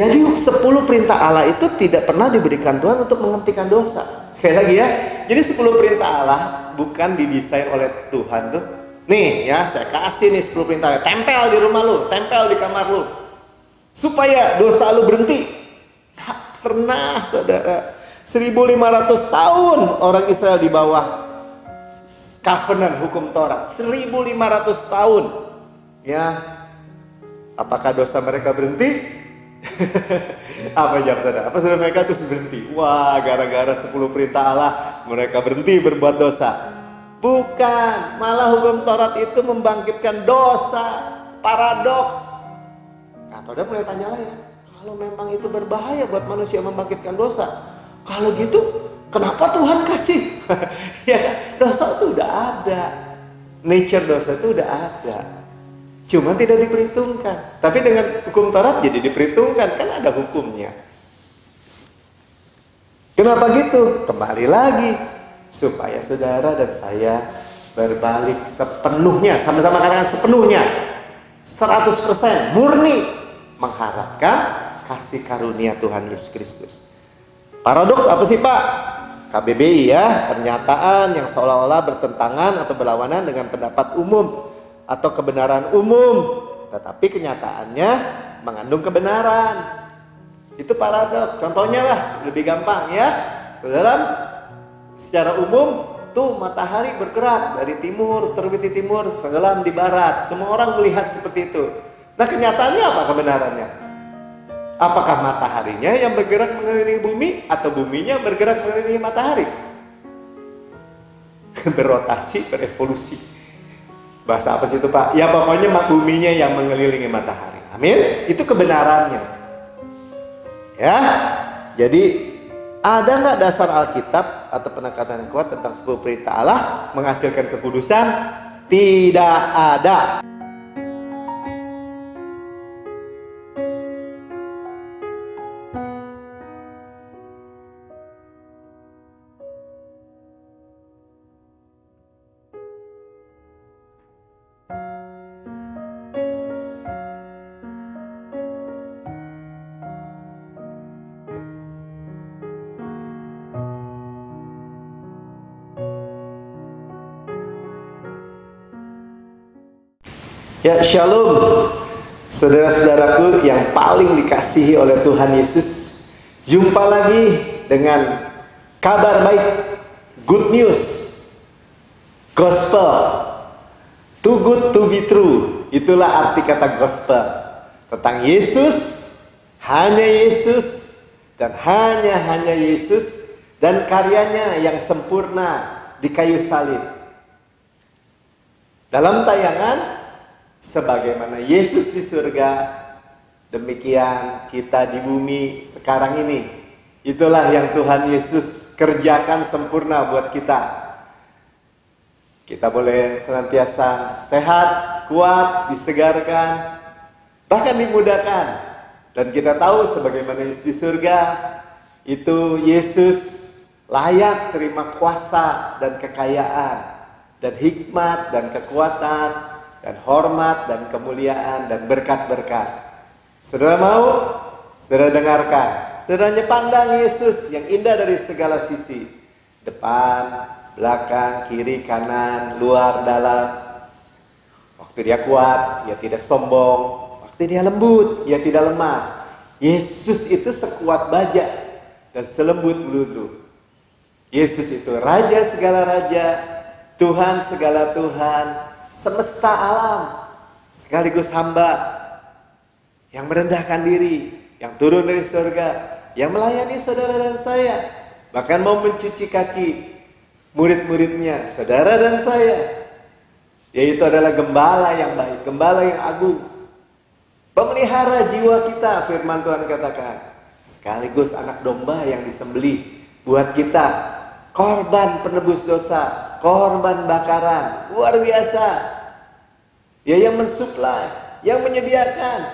Jadi 10 perintah Allah itu tidak pernah diberikan Tuhan untuk menghentikan dosa. Sekali lagi ya, jadi 10 perintah Allah bukan didesain oleh Tuhan tuh. Nih ya, saya kasih nih 10 perintah Allah, tempel di rumah lu, tempel di kamar lu, supaya dosa lu berhenti. Nggak pernah, saudara. 1500 tahun orang Israel di bawah covenant hukum Taurat. 1500 tahun. Ya, apakah dosa mereka berhenti? Apa jawab saudara? Apa saudara mereka terus berhenti? Wah, gara-gara 10 perintah Allah mereka berhenti berbuat dosa. Bukan, malah hukum Taurat itu membangkitkan dosa. Paradoks. Nah, saudara mulai tanya lagi, kalau memang itu berbahaya buat manusia membangkitkan dosa, kalau gitu kenapa Tuhan kasih? Ya kan, dosa itu udah ada, nature dosa itu udah ada, cuma tidak diperhitungkan. Tapi dengan hukum Taurat jadi diperhitungkan, kan ada hukumnya. Kenapa gitu? Kembali lagi, supaya saudara dan saya berbalik sepenuhnya, sama-sama katakan sepenuhnya, 100% murni mengharapkan kasih karunia Tuhan Yesus Kristus. Paradoks apa sih Pak? KBBI ya, pernyataan yang seolah-olah bertentangan atau berlawanan dengan pendapat umum atau kebenaran umum, tetapi kenyataannya mengandung kebenaran. Itu paradoks. Contohnya lah, lebih gampang ya. Saudara, secara umum tuh matahari bergerak dari timur, terbit di timur, tenggelam di barat. Semua orang melihat seperti itu. Nah, kenyataannya apa kebenarannya? Apakah mataharinya yang bergerak mengelilingi bumi atau buminya bergerak mengelilingi matahari? Berotasi, berevolusi. Bahasa apa sih itu Pak? Ya pokoknya buminya yang mengelilingi matahari. Amin. Itu kebenarannya. Ya. Jadi ada nggak dasar Alkitab atau penekanan kuat tentang 10 perintah Allah menghasilkan kekudusan? Tidak ada. Ya, shalom saudara-saudaraku yang paling dikasihi oleh Tuhan Yesus. Jumpa lagi dengan kabar baik, good news, gospel, too good to be true. Itulah arti kata gospel, tentang Yesus, hanya Yesus, dan hanya Yesus, dan karyanya yang sempurna di kayu salib. Dalam tayangan sebagaimana Yesus di surga, demikian kita di bumi sekarang ini. Itulah yang Tuhan Yesus kerjakan sempurna buat kita. Kita boleh senantiasa sehat, kuat, disegarkan, bahkan dimudahkan. Dan kita tahu sebagaimana Yesus di surga, itu Yesus layak terima kuasa dan kekayaan, dan hikmat dan kekuatan, dan hormat dan kemuliaan dan berkat-berkat. Saudara mau? Saudara dengarkan. Saudara pandang Yesus yang indah dari segala sisi. Depan, belakang, kiri, kanan, luar, dalam. Waktu dia kuat, ia tidak sombong. Waktu dia lembut, ia tidak lemah. Yesus itu sekuat baja dan selembut beludru. Yesus itu Raja segala raja, Tuhan segala Tuhan, semesta alam, sekaligus hamba yang merendahkan diri, yang turun dari surga, yang melayani saudara dan saya, bahkan mau mencuci kaki murid-muridnya, saudara dan saya. Yaitu adalah gembala yang baik, gembala yang agung, pemelihara jiwa kita, firman Tuhan katakan, sekaligus anak domba yang disembelih buat kita, korban penebus dosa, korban bakaran, luar biasa. Ya, yang mensuplai, yang menyediakan,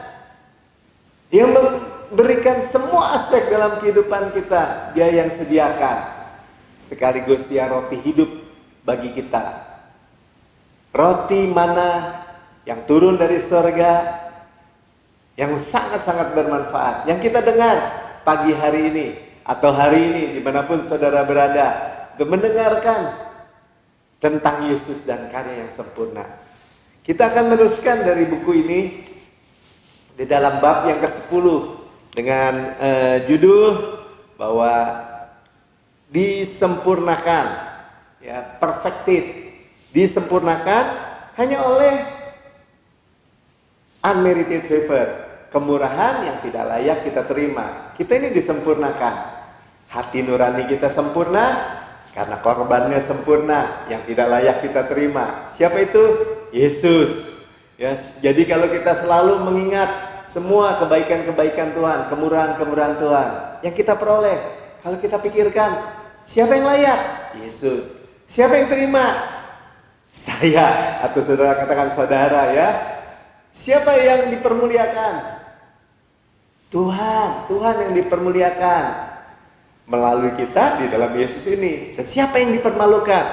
yang memberikan semua aspek dalam kehidupan kita, dia yang sediakan. Sekaligus dia roti hidup bagi kita. Roti mana yang turun dari surga, yang sangat-sangat bermanfaat, yang kita dengar pagi hari ini atau hari ini dimanapun saudara berada, untuk mendengarkan tentang Yesus dan karya yang sempurna. Kita akan meneruskan dari buku ini di dalam bab yang ke-10 dengan judul bahwa disempurnakan, ya, perfected, disempurnakan hanya oleh unmerited favor, kemurahan yang tidak layak kita terima. Kita ini disempurnakan, hati nurani kita sempurna karena korbannya sempurna yang tidak layak kita terima. Siapa itu? Yesus. Ya, jadi kalau kita selalu mengingat semua kebaikan-kebaikan Tuhan, kemurahan-kemurahan Tuhan yang kita peroleh, kalau kita pikirkan, siapa yang layak? Yesus. Siapa yang terima? Saya, atau saudara katakan saudara, ya. Siapa yang dipermuliakan? Tuhan yang dipermuliakan melalui kita di dalam Yesus ini. Dan siapa yang dipermalukan?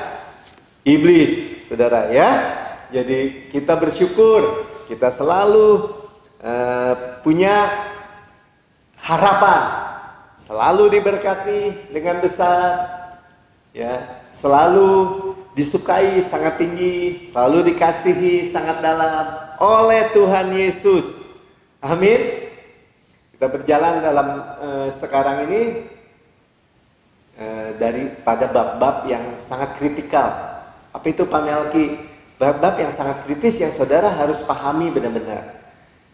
Iblis, saudara, ya. Jadi kita bersyukur, kita selalu punya harapan, selalu diberkati dengan besar, ya, selalu disukai sangat tinggi, selalu dikasihi sangat dalam oleh Tuhan Yesus. Amin. Kita berjalan dalam sekarang ini daripada bab-bab yang sangat kritikal. Apa itu Pak Melki? Bab-bab yang sangat kritis yang saudara harus pahami benar-benar.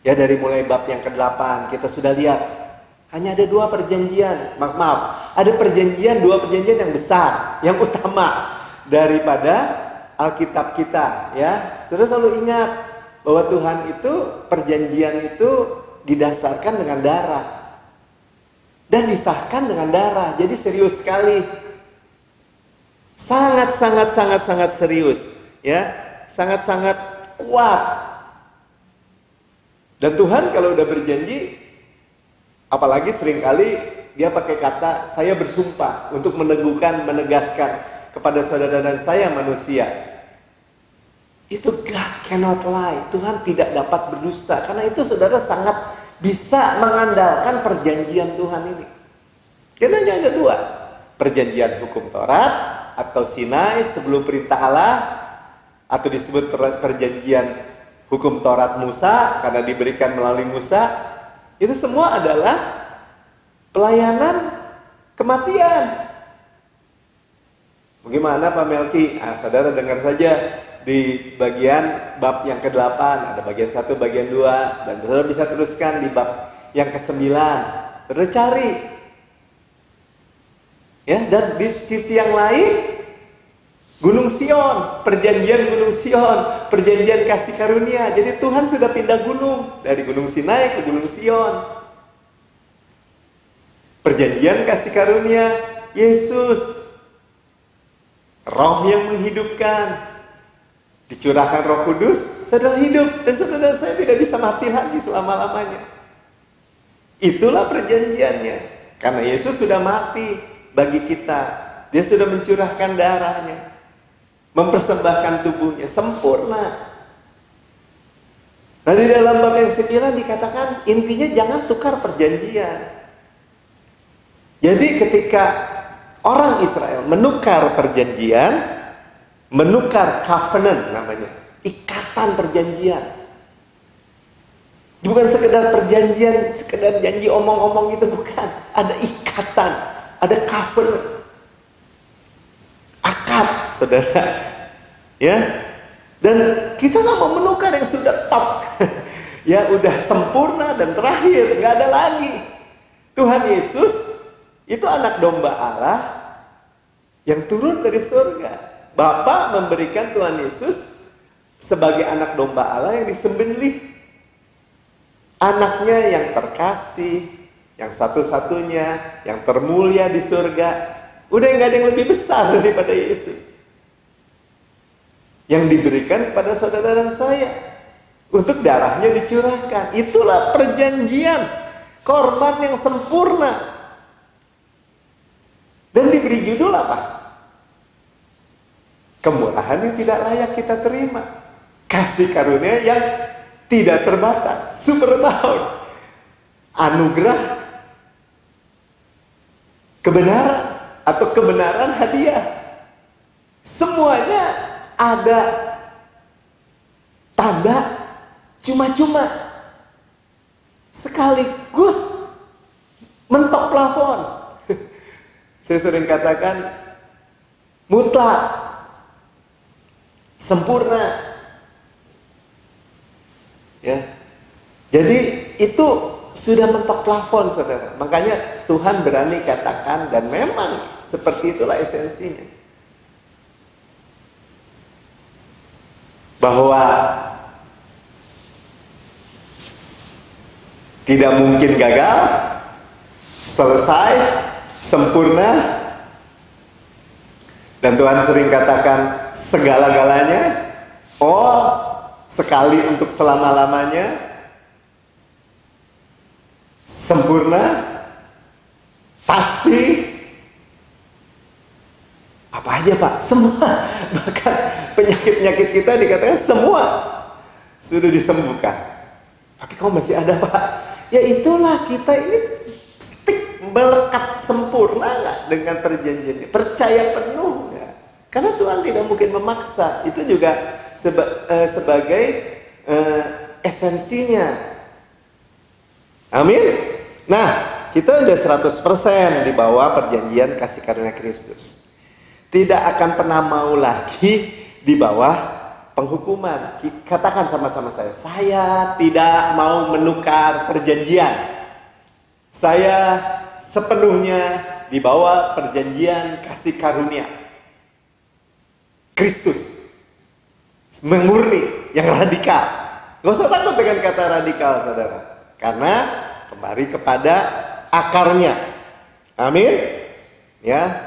Ya, dari mulai bab yang ke-8 kita sudah lihat hanya ada 2 perjanjian. Maaf, ada perjanjian, 2 perjanjian yang besar, yang utama daripada Alkitab kita, ya. Saudara selalu ingat bahwa Tuhan itu, perjanjian itu didasarkan dengan darah dan disahkan dengan darah. Jadi serius sekali. Sangat serius, ya. Sangat kuat. Dan Tuhan kalau udah berjanji, apalagi seringkali dia pakai kata saya bersumpah untuk menegaskan kepada saudara dan saya manusia. Itu God cannot lie. Tuhan tidak dapat berdusta. Karena itu saudara sangat bisa mengandalkan perjanjian Tuhan ini. Karena hanya ada 2. Perjanjian hukum Taurat atau Sinai sebelum perintah Allah, atau disebut perjanjian hukum Taurat Musa karena diberikan melalui Musa. Itu semua adalah pelayanan kematian. Bagaimana Pak Melki? Saudara dengar saja di bagian bab yang ke-8, ada bagian 1, bagian 2, dan saudara bisa teruskan di bab yang ke-9. Saudara cari. Ya, dan di sisi yang lain Gunung Sion, perjanjian Gunung Sion, perjanjian kasih karunia. Jadi Tuhan sudah pindah gunung dari Gunung Sinai ke Gunung Sion. Perjanjian kasih karunia Yesus, Roh yang menghidupkan, dicurahkan Roh Kudus, saudara hidup, dan saudara saya tidak bisa mati lagi selama-lamanya. Itulah perjanjiannya. Karena Yesus sudah mati bagi kita, dia sudah mencurahkan darahnya, mempersembahkan tubuhnya sempurna. Nah, di dalam bab yang 9 dikatakan intinya jangan tukar perjanjian. Jadi ketika orang Israel menukar perjanjian, menukar covenant namanya, ikatan perjanjian. Bukan sekedar perjanjian, sekedar janji omong-omong itu, bukan. Ada ikatan, ada covenant. Akad, saudara, ya. Dan kita nggak mau menukar yang sudah top, ya udah sempurna dan terakhir, nggak ada lagi. Tuhan Yesus itu anak domba Allah yang turun dari surga. Bapa memberikan Tuhan Yesus sebagai anak domba Allah yang disembelih, anaknya yang terkasih, yang satu-satunya, yang termulia di surga. Udah nggak ada yang lebih besar daripada Yesus yang diberikan kepada saudara dan saya untuk darahnya dicurahkan. Itulah perjanjian, korban yang sempurna. Dan diberi judul apa? Kemurahan yang tidak layak kita terima, kasih karunia yang tidak terbatas, superabound. anugerah, kebenaran, atau kebenaran hadiah. Semuanya ada tanda cuma-cuma, sekaligus mentok plafon. Saya sering katakan mutlak, sempurna. Ya. Jadi itu sudah mentok plafon, saudara. Makanya Tuhan berani katakan, dan memang seperti itulah esensinya, bahwa tidak mungkin gagal, selesai, sempurna. Dan Tuhan sering katakan segala-galanya, sekali untuk selama-lamanya, sempurna, pasti. Apa aja Pak? Semua. Bahkan penyakit-penyakit kita dikatakan semua sudah disembuhkan. Tapi kok masih ada Pak? Ya itulah, kita ini stick, melekat sempurna nggak dengan perjanjian ini? Percaya penuh nggak? Karena Tuhan tidak mungkin memaksa. Itu juga sebagai esensinya. Amin. Nah, kita udah 100% di bawah perjanjian kasih karunia Kristus. Tidak akan pernah mau lagi di bawah penghukuman. Katakan sama-sama saya tidak mau menukar perjanjian. Saya sepenuhnya di bawah perjanjian kasih karunia Kristus. Murni, yang radikal. Gak usah takut dengan kata radikal, saudara. Karena kembali kepada akarnya. Amin. Ya.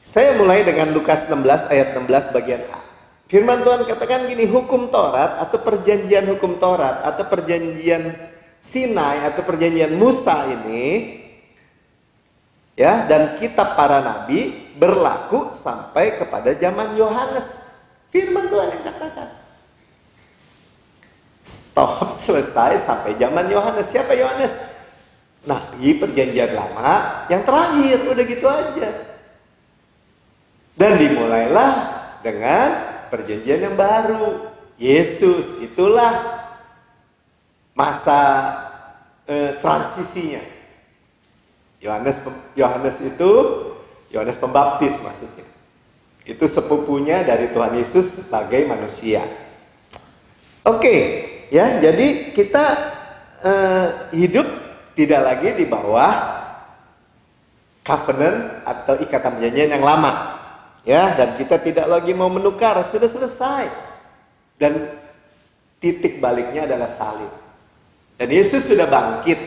Saya mulai dengan Lukas 16 ayat 16 bagian A. Firman Tuhan katakan gini, hukum Taurat atau perjanjian hukum Taurat atau perjanjian Sinai atau perjanjian Musa ini, ya, dan kitab para nabi berlaku sampai kepada zaman Yohanes. Firman Tuhan yang katakan. Stop, selesai sampai zaman Yohanes. Siapa Yohanes? Nabi perjanjian lama yang terakhir, udah gitu aja. Dan dimulailah dengan perjanjian yang baru, Yesus. Itulah masa transisinya. Yohanes itu Yohanes Pembaptis maksudnya. Itu sepupunya dari Tuhan Yesus sebagai manusia. Oke, ya, jadi kita hidup tidak lagi di bawah covenant atau ikatan perjanjian yang lama. Ya, dan kita tidak lagi mau menukar, sudah selesai. Dan titik baliknya adalah salib. Dan Yesus sudah bangkit.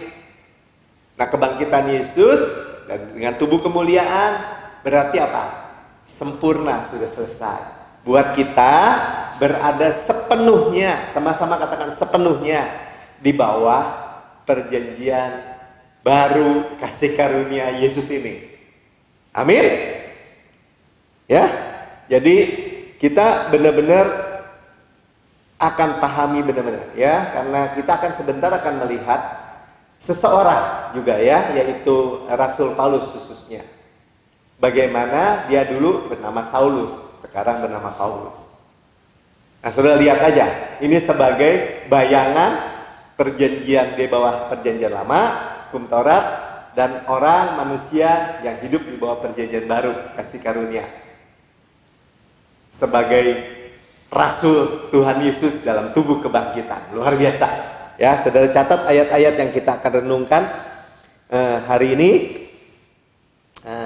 Nah, kebangkitan Yesus dan dengan tubuh kemuliaan berarti apa? Sempurna, sudah selesai. Buat kita berada sepenuhnya, sama-sama katakan sepenuhnya, di bawah perjanjian baru kasih karunia Yesus ini. Amin. Ya, jadi kita benar-benar akan pahami benar-benar, ya, karena kita akan sebentar akan melihat seseorang juga, ya, yaitu Rasul Paulus khususnya. Bagaimana dia dulu bernama Saulus, sekarang bernama Paulus. Nah, saudara lihat aja, ini sebagai bayangan perjanjian di bawah perjanjian lama, hukum Taurat, dan orang manusia yang hidup di bawah perjanjian baru kasih karunia. Sebagai Rasul Tuhan Yesus dalam tubuh kebangkitan. Luar biasa. Ya, saudara catat ayat-ayat yang kita akan renungkan hari ini.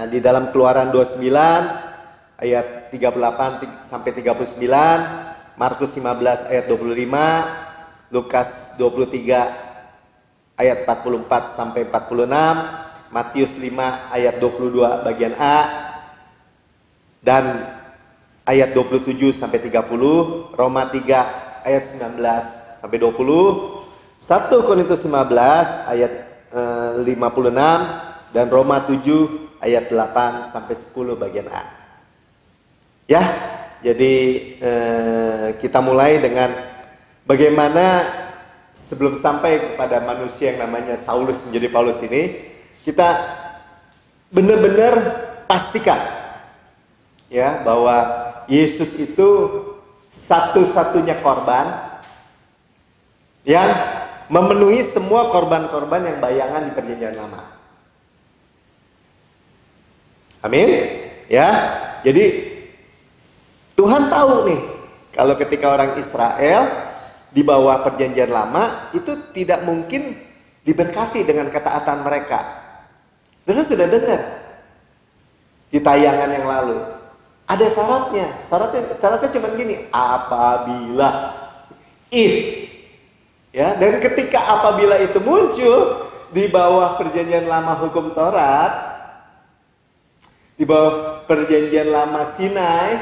Di dalam Keluaran 29 ayat 38 sampai 39, Markus 15 ayat 25, Lukas 23 ayat 44 sampai 46, Matius 5 ayat 22 bagian A, dan ayat 27 sampai 30, Roma 3 ayat 19 sampai 20, 1 Korintus 15 ayat 56, dan Roma 7 ayat 8 sampai 10 bagian A. Ya, jadi kita mulai dengan bagaimana sebelum sampai kepada manusia yang namanya Saulus menjadi Paulus ini, kita benar-benar pastikan ya bahwa Yesus itu satu-satunya korban yang memenuhi semua korban-korban yang bayangan di Perjanjian Lama. Amin. Ya. Jadi Tuhan tahu nih kalau ketika orang Israel di bawah Perjanjian Lama itu tidak mungkin diberkati dengan ketaatan mereka. Saudara sudah dengar di tayangan yang lalu. Ada syaratnya. Syaratnya cuma gini, apabila if. Ya, dan ketika apabila itu muncul di bawah Perjanjian Lama hukum Taurat, di bawah Perjanjian Lama Sinai,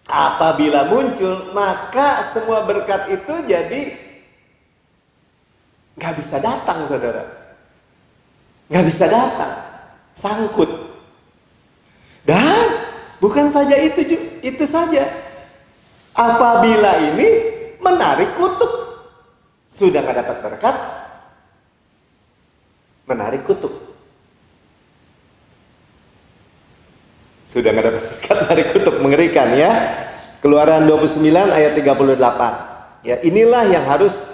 apabila muncul, maka semua berkat itu jadi nggak bisa datang, saudara. Nggak bisa datang, sangkut. Dan bukan saja itu saja. Apabila ini menarik kutuk, sudah nggak dapat berkat, menarik kutuk. Sudah nggak dapat berkat, menarik kutuk, mengerikan ya. Keluaran 29 ayat 38. Ya, inilah yang harus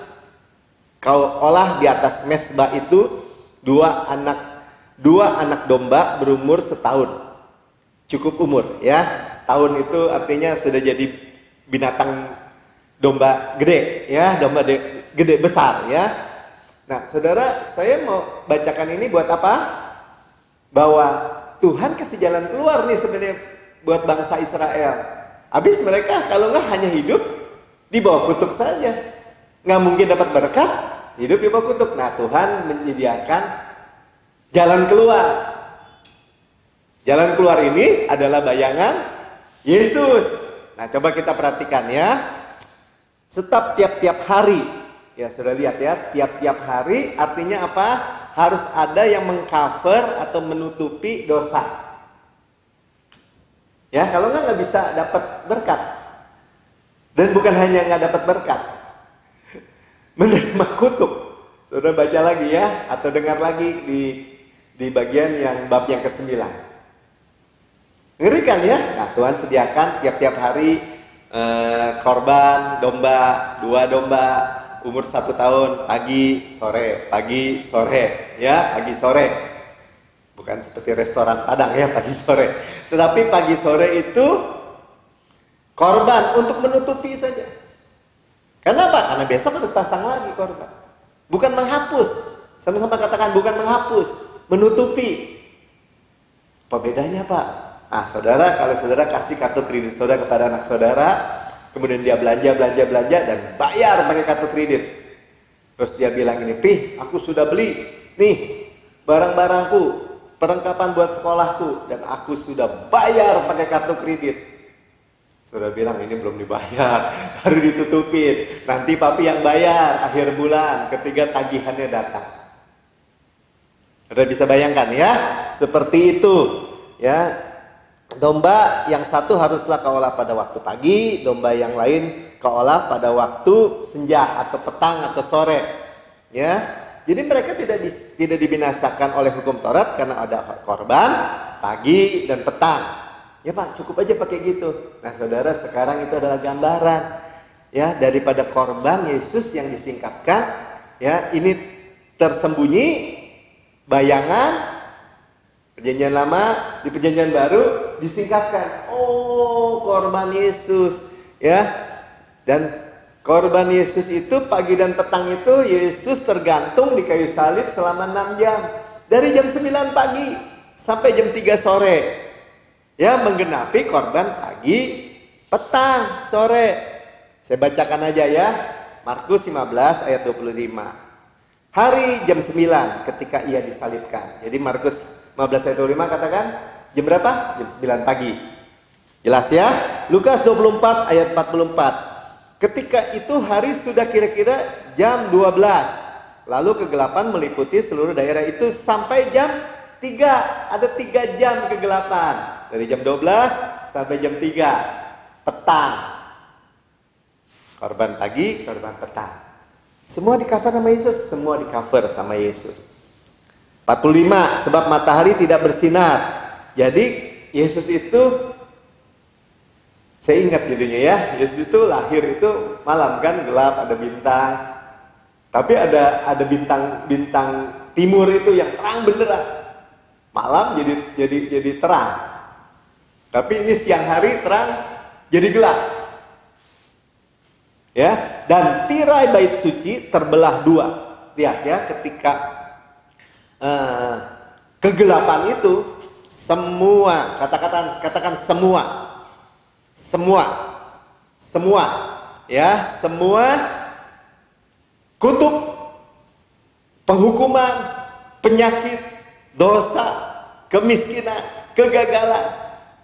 kau olah di atas mezbah itu, dua anak domba berumur setahun. Cukup umur ya. Setahun itu artinya sudah jadi binatang domba gede ya, domba gede besar ya. Nah, saudara, saya mau bacakan ini buat apa? Bahwa Tuhan kasih jalan keluar nih sebenarnya buat bangsa Israel. Habis mereka kalau nggak hanya hidup di bawah kutuk saja, nggak mungkin dapat berkat, hidup di bawah kutuk. Nah, Tuhan menyediakan jalan keluar. Jalan keluar ini adalah bayangan Yesus. Nah, coba kita perhatikan ya. Tiap-tiap hari, ya sudah lihat ya, tiap-tiap hari artinya apa? Harus ada yang mengcover atau menutupi dosa. Ya, kalau nggak bisa dapat berkat. Dan bukan hanya nggak dapat berkat, menerima kutuk. Saudara baca lagi ya, atau dengar lagi di bagian yang bab yang ke-9. Ngerikan ya. Nah, Tuhan sediakan tiap-tiap hari korban domba, 2 domba umur 1 tahun, pagi sore ya, pagi sore. Bukan seperti restoran Padang ya, pagi sore. Tetapi pagi sore itu korban untuk menutupi saja. Kenapa? Karena besok harus pasang lagi korban. Bukan menghapus. Sama-sama katakan, bukan menghapus, menutupi. Apa bedanya, Pak? Ah, saudara, kalau saudara kasih kartu kredit saudara kepada anak saudara, kemudian dia belanja dan bayar pakai kartu kredit. Terus dia bilang ini, "Pih, aku sudah beli nih barang-barangku, perlengkapan buat sekolahku, dan aku sudah bayar pakai kartu kredit." Saudara bilang, ini belum dibayar, baru ditutupin. Nanti papi yang bayar akhir bulan ketika tagihannya datang. Saudara bisa bayangkan ya, seperti itu ya. Domba yang satu haruslah kau olah pada waktu pagi, domba yang lain kau olah pada waktu senja atau petang atau sore. Ya, jadi mereka tidak dibinasakan oleh hukum Taurat karena ada korban pagi dan petang. Ya Pak, cukup aja pakai gitu. Nah, saudara, sekarang itu adalah gambaran ya daripada korban Yesus yang disingkapkan. Ya, ini tersembunyi bayangan Perjanjian Lama, di Perjanjian Baru disingkapkan. Oh, korban Yesus, ya. Dan korban Yesus itu pagi dan petang itu Yesus tergantung di kayu salib selama 6 jam. Dari jam 9 pagi sampai jam 3 sore. Ya, menggenapi korban pagi, petang, sore. Saya bacakan aja ya. Markus 15 ayat 25. Hari jam 9 ketika ia disalibkan. Jadi Markus 15 ayat 25 katakan jam berapa? Jam 9 pagi. Jelas ya? Lukas 24 ayat 44. Ketika itu hari sudah kira-kira jam 12. Lalu kegelapan meliputi seluruh daerah itu sampai jam 3. Ada 3 jam kegelapan. Dari jam 12 sampai jam 3. Petang. Korban pagi, korban petang. Semua di cover sama Yesus, semua di cover sama Yesus. 45, sebab matahari tidak bersinar. Jadi Yesus itu, saya ingat judulnya ya, Yesus itu lahir itu malam kan, gelap, ada bintang. Tapi ada bintang timur itu yang terang benderang. Malam jadi terang. Tapi ini siang hari terang jadi gelap. Ya, dan tirai bait suci terbelah dua. Lihat ya, ketika kegelapan itu semua, katakan semua, ya, semua kutuk, penghukuman, penyakit, dosa, kemiskinan, kegagalan,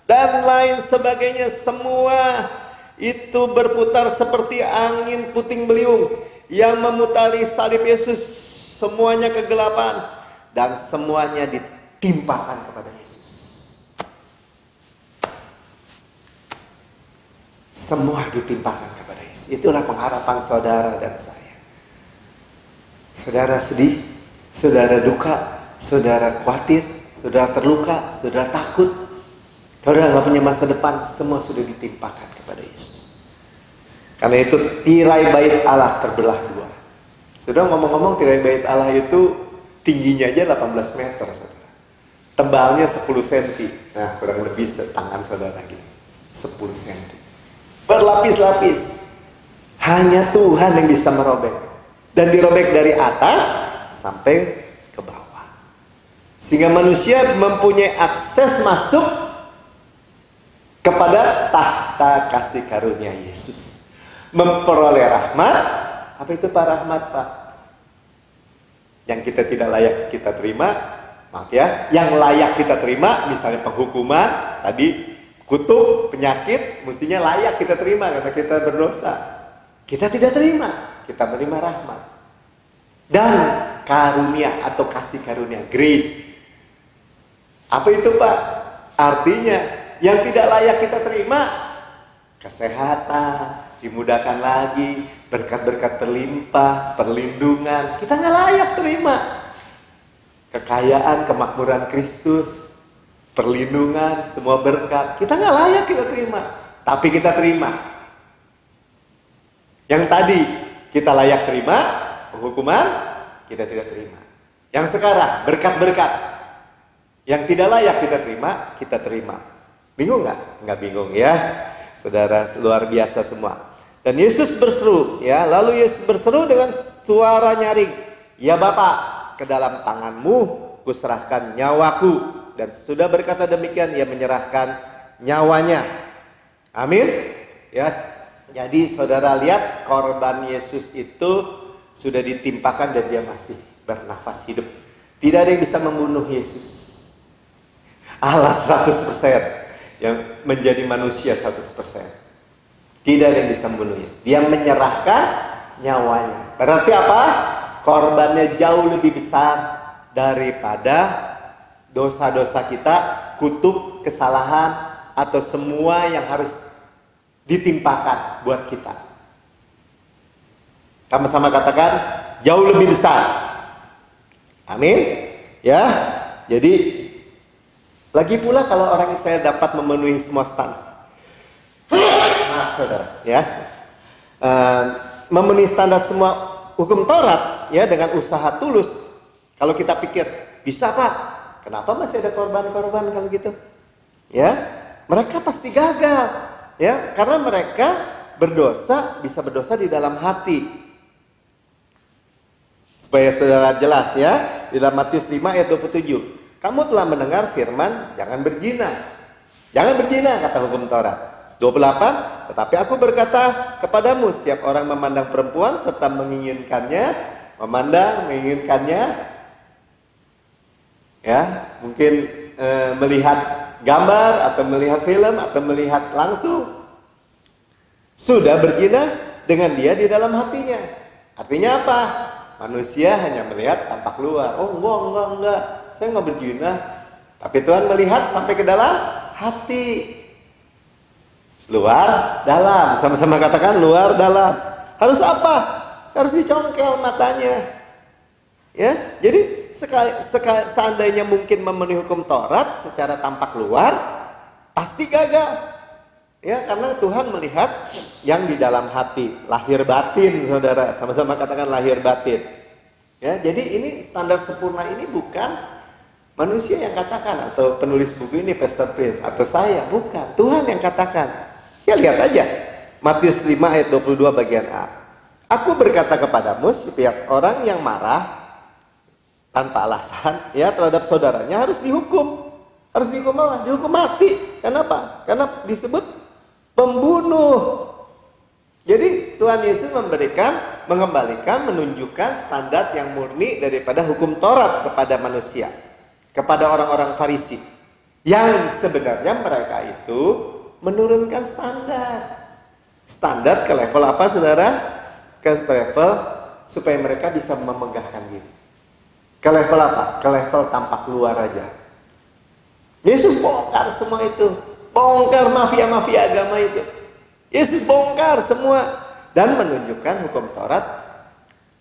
dan lain sebagainya, semua itu berputar seperti angin puting beliung yang memutari salib Yesus. Semuanya kegelapan dan semuanya ditimpakan kepada Yesus. Semua ditimpakan kepada Yesus. Itulah pengharapan saudara dan saya. Saudara sedih, saudara duka, saudara khawatir, saudara terluka, saudara takut, saudara nggak punya masa depan, semua sudah ditimpakan kepada Yesus. Karena itu tirai bait Allah terbelah dua. Saudara ngomong-ngomong, tirai bait Allah itu tingginya aja 18 meter, saudara. Tebalnya 10 cm. Nah, kurang lebih setangan saudara gini. 10 cm. Berlapis-lapis. Hanya Tuhan yang bisa merobek. Dan dirobek dari atas sampai ke bawah. Sehingga manusia mempunyai akses masuk kepada tahta kasih karunia Yesus. Memperoleh rahmat. Apa itu Pak rahmat, Pak? Yang kita tidak layak kita terima, maaf ya, yang layak kita terima, misalnya penghukuman, tadi kutuk, penyakit, mestinya layak kita terima karena kita berdosa. Kita tidak terima, kita menerima rahmat. Dan karunia atau kasih karunia, grace. Apa itu Pak? Artinya, yang tidak layak kita terima, kesehatan, dimudahkan lagi, berkat-berkat terlimpah, perlindungan, kita nggak layak terima. Kekayaan, kemakmuran Kristus, perlindungan, semua berkat, kita nggak layak kita terima, tapi kita terima. Yang tadi kita layak terima, penghukuman kita tidak terima. Yang sekarang berkat-berkat yang tidak layak kita terima. Bingung nggak? Nggak bingung ya, saudara, luar biasa semua. Dan Yesus berseru, ya, lalu Yesus berseru dengan suara nyaring, ya Bapa, ke dalam tanganmu kuserahkan nyawaku. Dan sudah berkata demikian, ia menyerahkan nyawanya. Amin. Ya, jadi saudara lihat, korban Yesus itu sudah ditimpakan dan dia masih bernafas hidup. Tidak ada yang bisa membunuh Yesus. Allah 100%. Yang menjadi manusia 100%. Tidak ada yang bisa membunuh Yesus. Dia menyerahkan nyawanya. Berarti apa? Korbannya jauh lebih besar daripada dosa-dosa kita, kutuk, kesalahan, atau semua yang harus ditimpakan buat kita. Sama-sama katakan, jauh lebih besar. Amin. Ya. Jadi lagi pula kalau orang Israel dapat memenuhi semua standar, maaf saudara, ya, memenuhi standar semua hukum Taurat, ya, dengan usaha tulus. Kalau kita pikir bisa Pak, kenapa masih ada korban-korban kalau gitu? Ya, mereka pasti gagal, ya, karena mereka bisa berdosa di dalam hati. Supaya saudara jelas ya, di dalam Matius 5 ayat 27. Kamu telah mendengar firman, jangan berzina. Jangan berzina, kata hukum Taurat. 28, tetapi aku berkata kepadamu, setiap orang memandang perempuan serta menginginkannya, ya, mungkin melihat gambar atau melihat film atau melihat langsung, sudah berzina dengan dia di dalam hatinya. Artinya apa? Manusia hanya melihat tampak luar. Oh enggak, saya nggak berzina. Tapi Tuhan melihat sampai ke dalam hati. Luar, dalam. Sama-sama katakan luar, dalam. Harus apa? Harus dicongkel matanya. Ya, jadi seandainya mungkin memenuhi hukum Taurat secara tampak luar, pasti gagal. Ya, karena Tuhan melihat yang di dalam hati, lahir batin, saudara. Sama-sama katakan lahir batin. Ya, jadi ini standar sempurna ini bukan manusia yang katakan, atau penulis buku ini Pastor Prince, atau saya, bukan. Tuhan yang katakan. Ya, lihat aja. Matius 5 ayat 22 bagian A. Aku berkata kepadamu, setiap orang yang marah tanpa alasan ya terhadap saudaranya harus dihukum. Harus dihukum apa? Dihukum mati. Kenapa? Karena disebut pembunuh. Jadi Tuhan Yesus mengembalikan, menunjukkan standar yang murni daripada hukum Taurat kepada manusia, kepada orang-orang Farisi, yang sebenarnya mereka itu menurunkan standar ke level apa, saudara? Ke level supaya mereka bisa memegahkan diri. Ke level apa? Ke level tampak luar aja. Yesus bongkar semua itu. Bongkar mafia-mafia agama itu. Yesus bongkar semua. Dan menunjukkan hukum Taurat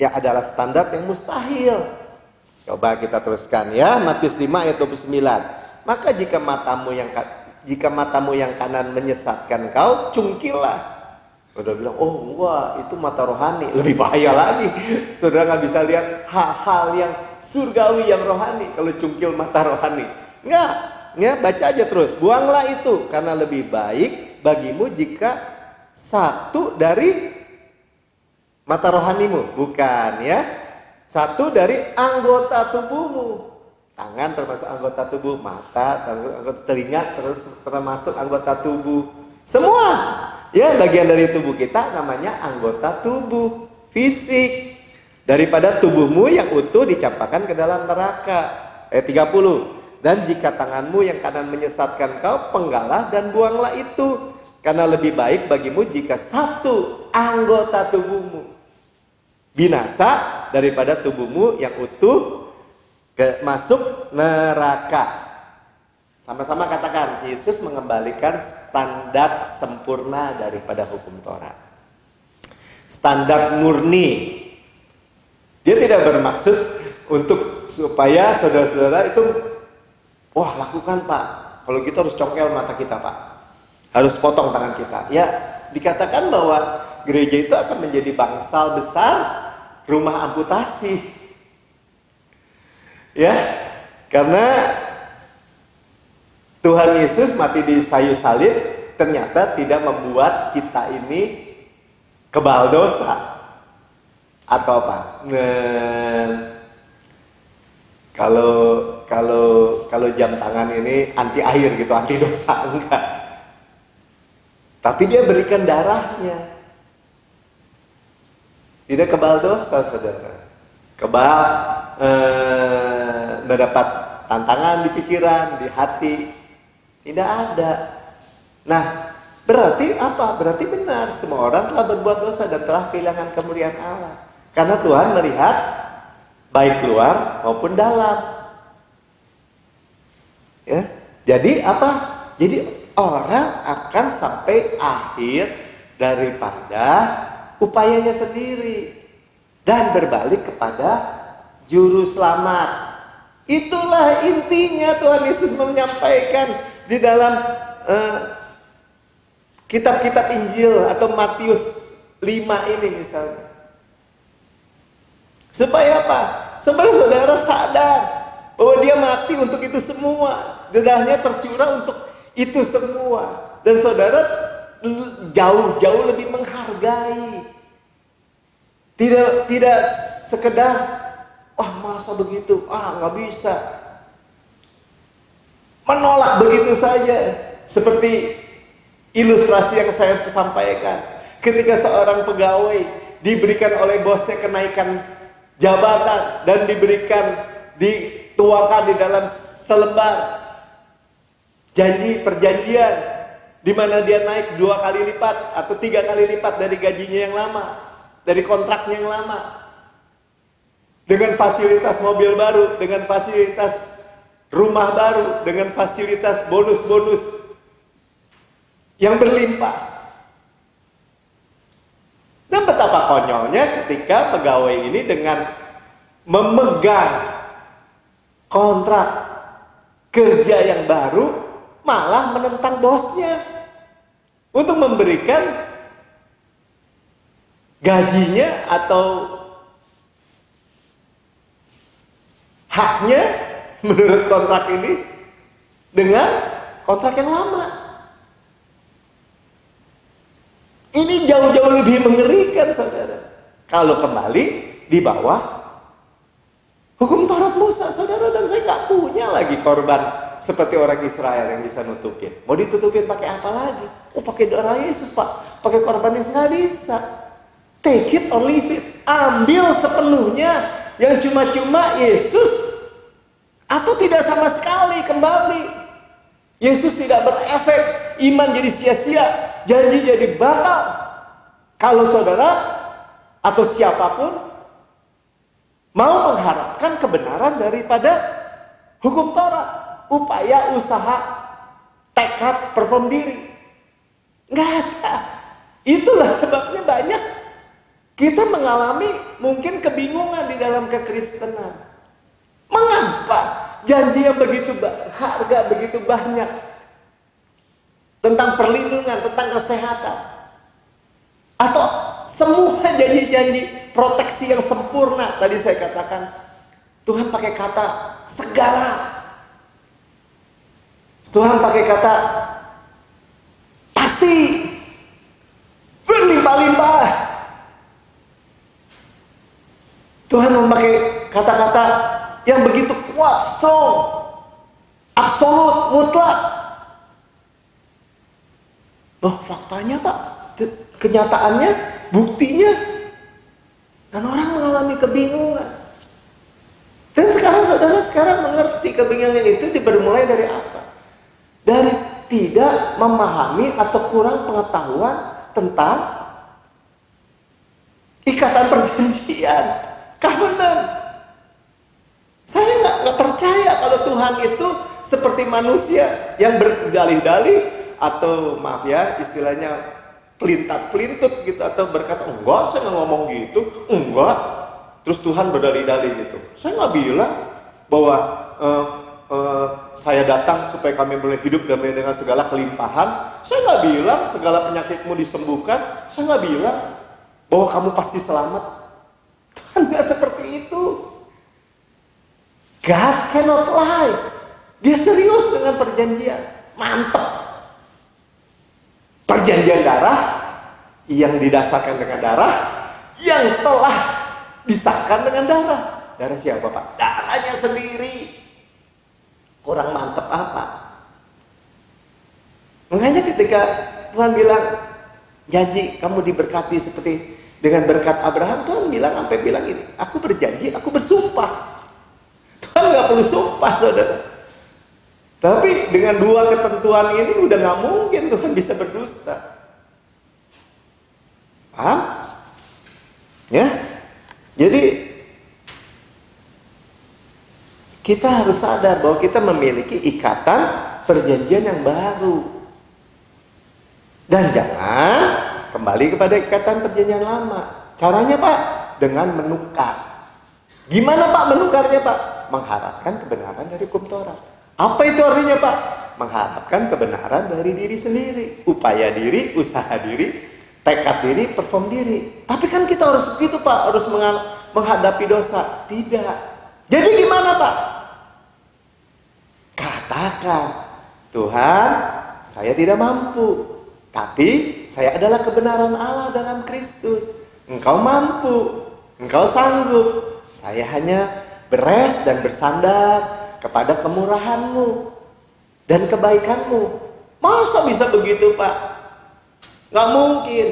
ya adalah standar yang mustahil. Coba kita teruskan ya. Matius 5 ayat 29. Maka jika matamu yang kanan menyesatkan kau, cungkillah. Saudara bilang, oh wah itu mata rohani, lebih bahaya lagi. Saudara nggak bisa lihat hal-hal yang surgawi, yang rohani kalau cungkil mata rohani. Nggak, ya baca aja terus. Buanglah itu, karena lebih baik bagimu jika satu dari mata rohanimu, bukan ya, satu dari anggota tubuhmu. Tangan termasuk anggota tubuh, mata termasuk anggota telinga, terus termasuk anggota tubuh. Semua ya bagian dari tubuh kita namanya anggota tubuh fisik. Daripada tubuhmu yang utuh dicampakkan ke dalam neraka. Ayat 30. Dan jika tanganmu yang kanan menyesatkan kau, penggalah dan buanglah itu, karena lebih baik bagimu jika satu anggota tubuhmu binasa daripada tubuhmu yang utuh masuk neraka. Sama-sama katakan, Yesus mengembalikan standar sempurna daripada hukum Taurat. Standar murni. Dia tidak bermaksud untuk supaya saudara-saudara itu, wah lakukan Pak, kalau gitu harus congkel mata kita Pak, harus potong tangan kita. Ya, dikatakan bahwa gereja itu akan menjadi bangsal besar, rumah amputasi. Ya, karena Tuhan Yesus mati di kayu salib ternyata tidak membuat kita ini kebal dosa atau apa? Kalau jam tangan ini anti air gitu, anti dosa, enggak. Tapi dia berikan darahnya. Tidak kebal dosa, saudara. Kebal mendapat tantangan di pikiran, di hati. Tidak ada. Nah, berarti apa? Berarti benar semua orang telah berbuat dosa dan telah kehilangan kemuliaan Allah. Karena Tuhan melihat baik luar maupun dalam. Ya. Jadi apa? Jadi orang akan sampai akhir daripada upayanya sendiri dan berbalik kepada juru selamat. Itulah intinya Tuhan Yesus menyampaikan di dalam kitab-kitab Injil atau Matius 5 ini misalnya. Supaya apa? Supaya saudara sadar bahwa dia mati untuk itu semua. Darahnya tercurah untuk itu semua. Dan saudara jauh-jauh lebih menghargai. Tidak sekedar, wah masa begitu, nggak bisa. Menolak begitu saja. Seperti ilustrasi yang saya sampaikan. Ketika seorang pegawai diberikan oleh bosnya kenaikan jabatan dan dituangkan di dalam selembar perjanjian di mana dia naik 2 kali lipat atau 3 kali lipat dari gajinya yang lama, dari kontraknya yang lama, dengan fasilitas mobil baru, dengan fasilitas rumah baru, dengan fasilitas bonus-bonus yang berlimpah. Dan betapa konyolnya ketika pegawai ini dengan memegang kontrak kerja yang baru malah menentang bosnya untuk memberikan gajinya atau haknya menurut kontrak ini dengan kontrak yang lama. Ini jauh-jauh lebih mengerikan, saudara. Kalau kembali di bawah hukum Taurat Musa, saudara, dan saya nggak punya lagi korban seperti orang Israel yang bisa nutupin. Mau ditutupin pakai apa lagi? Oh, pakai darah Yesus, Pak. Pakai korban Yesus nggak bisa. Take it or leave it. Ambil sepenuhnya. Yang cuma-cuma Yesus atau tidak sama sekali kembali. Yesus tidak berefek, iman jadi sia-sia, janji jadi batal. Kalau saudara atau siapapun mau mengharapkan kebenaran daripada hukum Taurat, upaya, usaha, tekad, perform diri, nggak ada. Itulah sebabnya banyak kita mengalami mungkin kebingungan di dalam kekristenan. Mengapa janji yang begitu berharga, begitu banyak tentang perlindungan, tentang kesehatan, atau semua janji-janji proteksi yang sempurna, tadi saya katakan Tuhan pakai kata segala, Tuhan pakai kata pasti, berlimpah-limpah. Tuhan memakai kata-kata yang begitu kuat, strong, absolut, mutlak. Oh, faktanya Pak, kenyataannya, buktinya, dan orang mengalami kebingungan. Dan sekarang saudara mengerti kebingungan itu bermulai dari apa? Dari tidak memahami atau kurang pengetahuan tentang ikatan perjanjian, covenant. Saya nggak percaya kalau Tuhan itu seperti manusia yang berdalih-dalih atau maaf ya istilahnya pelintat-pelintut gitu, atau berkata enggak, saya nggak ngomong gitu, enggak, terus Tuhan berdalih-dalih gitu. Saya nggak bilang bahwa saya datang supaya kami boleh hidup damai dengan segala kelimpahan. Saya nggak bilang segala penyakitmu disembuhkan. Saya nggak bilang bahwa kamu pasti selamat. Tuhan nggak seperti itu. God cannot lie. Dia serius dengan perjanjian. Mantap. Perjanjian darah yang didasarkan dengan darah, yang telah disahkan dengan darah. Darah siapa, Pak? Darahnya sendiri. Kurang mantap apa? Makanya ketika Tuhan bilang janji kamu diberkati seperti dengan berkat Abraham, Tuhan sampai bilang ini, aku berjanji, aku bersumpah. Tuhan nggak perlu sumpah, saudara. Tapi dengan dua ketentuan ini udah nggak mungkin Tuhan bisa berdusta. Paham? Ya. Jadi kita harus sadar bahwa kita memiliki ikatan perjanjian yang baru. Dan jangan kembali kepada ikatan perjanjian lama. Caranya, Pak, dengan menukar. Gimana, Pak, menukarnya, Pak? Mengharapkan kebenaran dari hukum Taurat. Apa itu artinya, Pak? Mengharapkan kebenaran dari diri sendiri, upaya diri, usaha diri, tekad diri, perform diri. Tapi kan kita harus begitu, Pak, harus menghadapi dosa. Tidak. Jadi gimana, Pak? Katakan, Tuhan, saya tidak mampu, tapi saya adalah kebenaran Allah dalam Kristus. Engkau mampu, engkau sanggup. Saya hanya beres dan bersandar kepada kemurahan-Mu dan kebaikan-Mu. Masa bisa begitu, Pak? Nggak mungkin.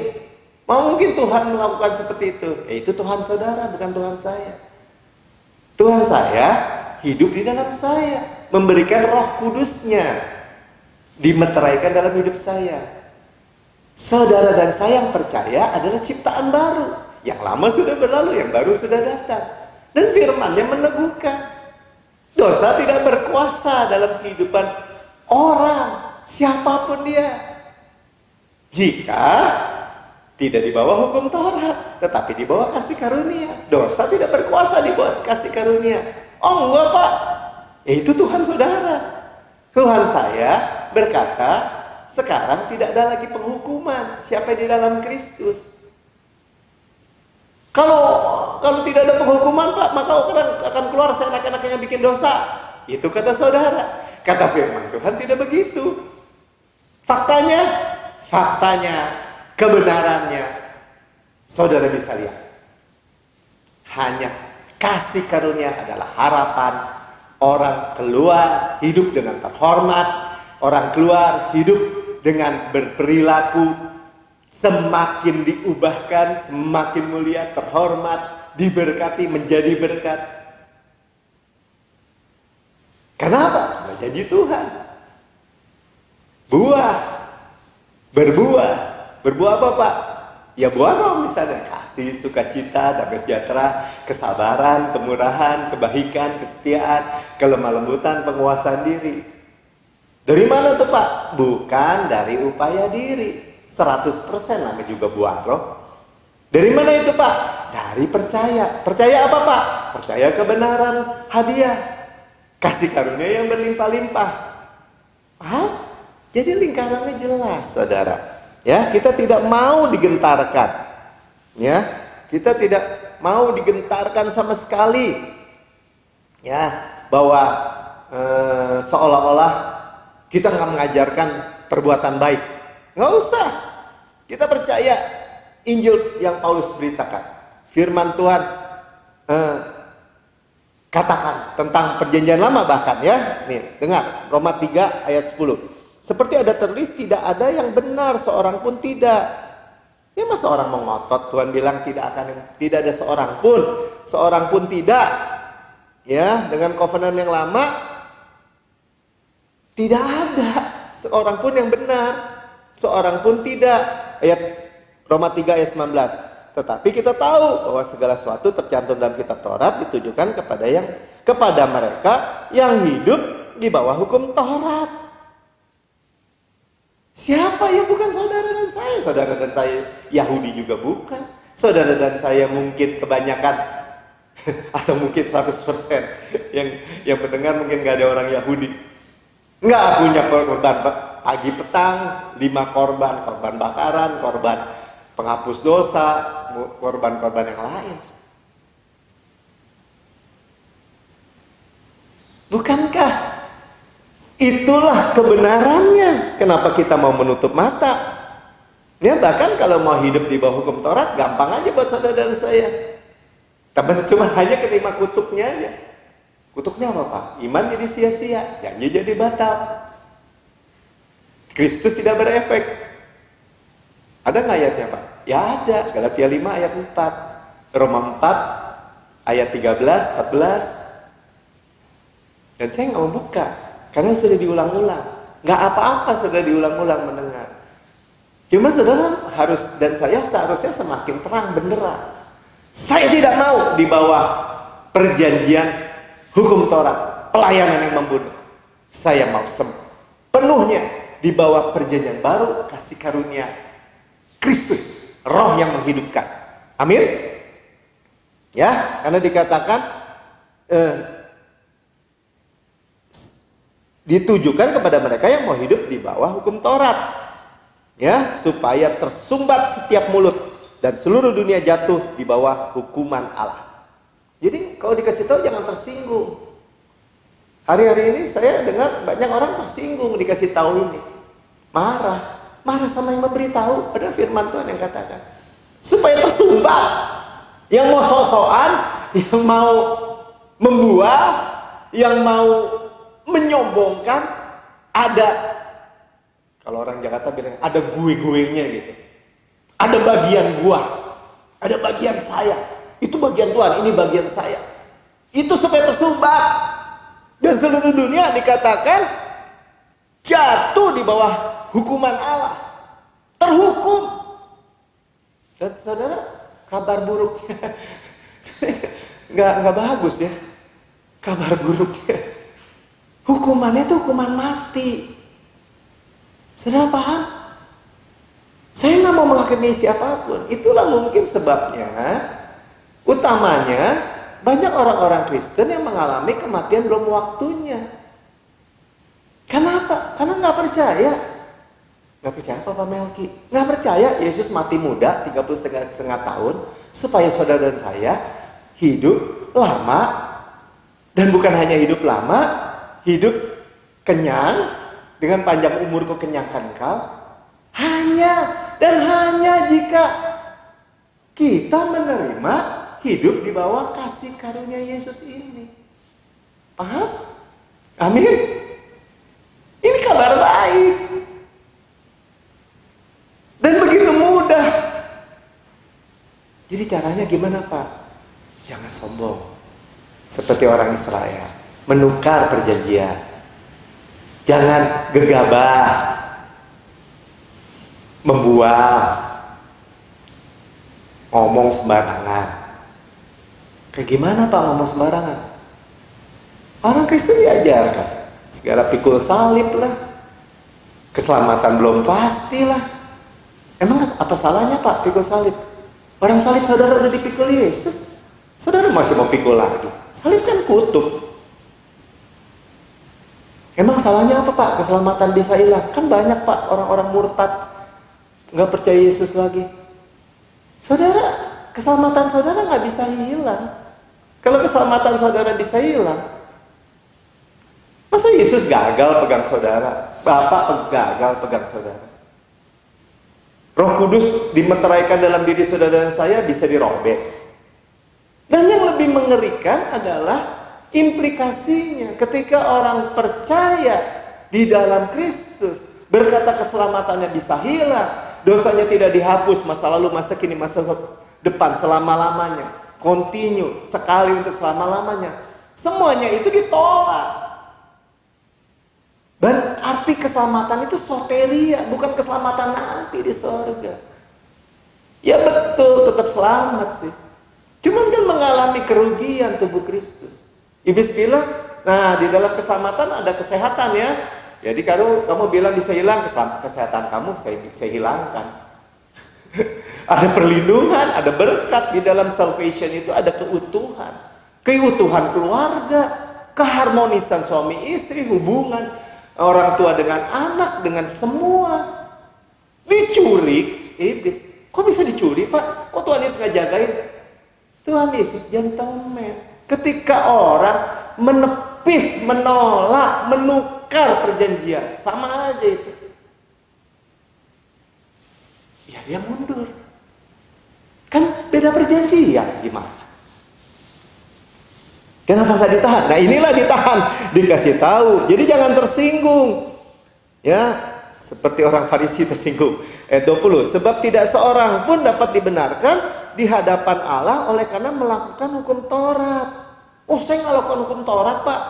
Mau mungkin Tuhan melakukan seperti itu? Itu Tuhan saudara, bukan Tuhan saya. Tuhan saya hidup di dalam saya, memberikan Roh Kudus-Nya, dimeteraikan dalam hidup saya. Saudara dan saya yang percaya adalah ciptaan baru. Yang lama sudah berlalu, yang baru sudah datang. Dan firman-Nya meneguhkan, dosa tidak berkuasa dalam kehidupan orang, siapapun dia, jika tidak di bawah hukum Taurat, tetapi di bawah kasih karunia. Dosa tidak berkuasa di bawah kasih karunia. Oh enggak Pak, ya itu Tuhan saudara. Tuhan saya berkata, sekarang tidak ada lagi penghukuman siapa di dalam Kristus. Kalau tidak ada penghukuman Pak, maka orang akan keluar seenak-enaknya yang bikin dosa. Itu kata saudara. Kata firman Tuhan tidak begitu. Faktanya, kebenarannya, saudara bisa lihat. Hanya kasih karunia adalah harapan. Orang keluar hidup dengan terhormat. Orang keluar hidup dengan berperilaku semakin diubahkan, semakin mulia, terhormat, diberkati, menjadi berkat. Kenapa? Karena janji Tuhan. Berbuah apa Pak? Ya buah roh misalnya, kasih, sukacita, damai sejahtera, kesabaran, kemurahan, kebaikan, kesetiaan, kelemah lembutan, penguasaan diri. Dari mana tuh Pak? Bukan dari upaya diri. 100% namanya juga buah roh. Dari mana itu Pak? Dari percaya. Percaya apa Pak? Percaya kebenaran hadiah. Kasih karunia yang berlimpah-limpah. Paham? Jadi lingkarannya jelas, saudara. Ya, kita tidak mau digentarkan. Ya, kita tidak mau digentarkan sama sekali. Ya, bahwa seolah-olah kita nggak mengajarkan perbuatan baik. Nggak usah. Kita percaya Injil yang Paulus beritakan. Firman Tuhan katakan tentang perjanjian lama bahkan ya. Nih, dengar Roma 3 ayat 10. Seperti ada tertulis, tidak ada yang benar, seorang pun tidak. Ya masa orang mengotot, Tuhan bilang tidak ada seorang pun tidak. Ya, dengan covenant yang lama tidak ada seorang pun yang benar, seorang pun tidak. Ayat Roma 3 ayat 19. Tetapi kita tahu bahwa segala sesuatu tercantum dalam kitab Taurat ditujukan kepada mereka yang hidup di bawah hukum Taurat. Siapa ya? Bukan saudara dan saya. Saudara dan saya Yahudi juga bukan. Saudara dan saya mungkin kebanyakan atau mungkin 100% yang mendengar mungkin gak ada orang Yahudi. Nggak punya korban pagi petang, 5 korban bakaran, korban penghapus dosa, korban-korban yang lain. Bukankah itulah kebenarannya? Kenapa kita mau menutup mata? Ya, bahkan kalau mau hidup di bawah hukum Taurat, gampang aja buat saudara dan saya. Tapi cuma hanya keterima kutuknya aja. Kutuknya apa Pak? Iman jadi sia-sia, janji jadi batal. Kristus tidak berefek. Ada nggak ayatnya Pak? Ya ada, Galatia 5 ayat 4, Roma 4 ayat 13, 14. Dan saya nggak mau buka, karena sudah diulang-ulang. Nggak apa-apa sudah diulang-ulang mendengar. Cuma saudara harus dan saya seharusnya semakin terang benderang. Saya tidak mau di bawah perjanjian hukum Taurat, pelayanan yang membunuh. Saya mau sepenuhnya di bawah perjanjian baru, kasih karunia Kristus, roh yang menghidupkan. Amin. Ya, karena dikatakan ditujukan kepada mereka yang mau hidup di bawah hukum Taurat, ya, supaya tersumbat setiap mulut dan seluruh dunia jatuh di bawah hukuman Allah. Jadi kalau dikasih tahu jangan tersinggung. Hari-hari ini saya dengar banyak orang tersinggung dikasih tahu ini, marah sama yang memberitahu. Ada firman Tuhan yang katakan supaya tersumbat, yang mau sok-sokan, yang mau membuah, yang mau menyombongkan, ada, kalau orang Jakarta bilang ada gue-guenya gitu, ada bagian gua, ada bagian saya, itu bagian Tuhan, ini bagian saya, itu supaya tersumbat dan seluruh dunia dikatakan jatuh di bawah hukuman Allah, terhukum. Dan saudara, kabar buruknya nggak bagus ya, kabar buruknya. Hukumannya itu hukuman mati. Saudara paham? Saya nggak mau menghakimi siapapun. Itulah mungkin sebabnya, utamanya banyak orang-orang Kristen yang mengalami kematian belum waktunya. Kenapa? Karena nggak percaya. Nggak percaya apa Pak Melki? Nggak percaya Yesus mati muda 30,5 tahun supaya saudara dan saya hidup lama. Dan bukan hanya hidup lama, hidup kenyang, dengan panjang umurku kenyangkan kau. Hanya dan hanya jika kita menerima hidup di bawah kasih karunia Yesus ini. Paham? Amin. Ini kabar baik. Dan begitu mudah. Jadi caranya gimana Pak? Jangan sombong. Seperti orang Israel. Menukar perjanjian. Jangan gegabah. Membuang, ngomong sembarangan. Kayak gimana Pak ngomong sembarangan? Orang Kristen diajarkan segala pikul salib lah, keselamatan belum pasti lah. Emang apa salahnya Pak pikul salib? Orang salib saudara udah dipikul Yesus, saudara masih mau pikul lagi? Salib kan kutub. Emang salahnya apa Pak? Keselamatan bisa hilang? Kan banyak Pak orang-orang murtad nggak percaya Yesus lagi. Saudara, keselamatan saudara nggak bisa hilang. Kalau keselamatan saudara bisa hilang, masa Yesus gagal pegang saudara? Bapak gagal pegang saudara. Roh Kudus dimeteraikan dalam diri saudara dan saya bisa dirobek. Dan yang lebih mengerikan adalah implikasinya ketika orang percaya di dalam Kristus, berkata keselamatannya bisa hilang, dosanya tidak dihapus, masa lalu, masa kini, masa depan, selama-lamanya, continue, sekali untuk selama-lamanya. Semuanya itu ditolak. Dan arti keselamatan itu soteria, bukan keselamatan nanti di surga. Ya betul, tetap selamat sih. Cuman kan mengalami kerugian tubuh Kristus. Iblis bilang, nah di dalam keselamatan ada kesehatan ya. Jadi kalau kamu bilang bisa hilang, kesehatan kamu saya hilangkan. Ada perlindungan, ada berkat di dalam salvation itu, ada keutuhan. Keutuhan keluarga, keharmonisan suami istri, hubungan orang tua dengan anak, dengan semua. Dicuri, iblis. Kok bisa dicuri Pak? Kok Tuhan Yesus nggak jagain? Tuhan Yesus gentleman. Ketika orang menepis, menolak, menukar perjanjian, sama aja itu. Ya dia mundur. Kan beda perjanjian, gimana? Kenapa nggak ditahan? Nah inilah ditahan, dikasih tahu. Jadi jangan tersinggung. Ya, seperti orang Farisi tersinggung. Ayat 20, sebab tidak seorang pun dapat dibenarkan di hadapan Allah oleh karena melakukan hukum Taurat. Oh saya nggak lakukan hukum Taurat Pak.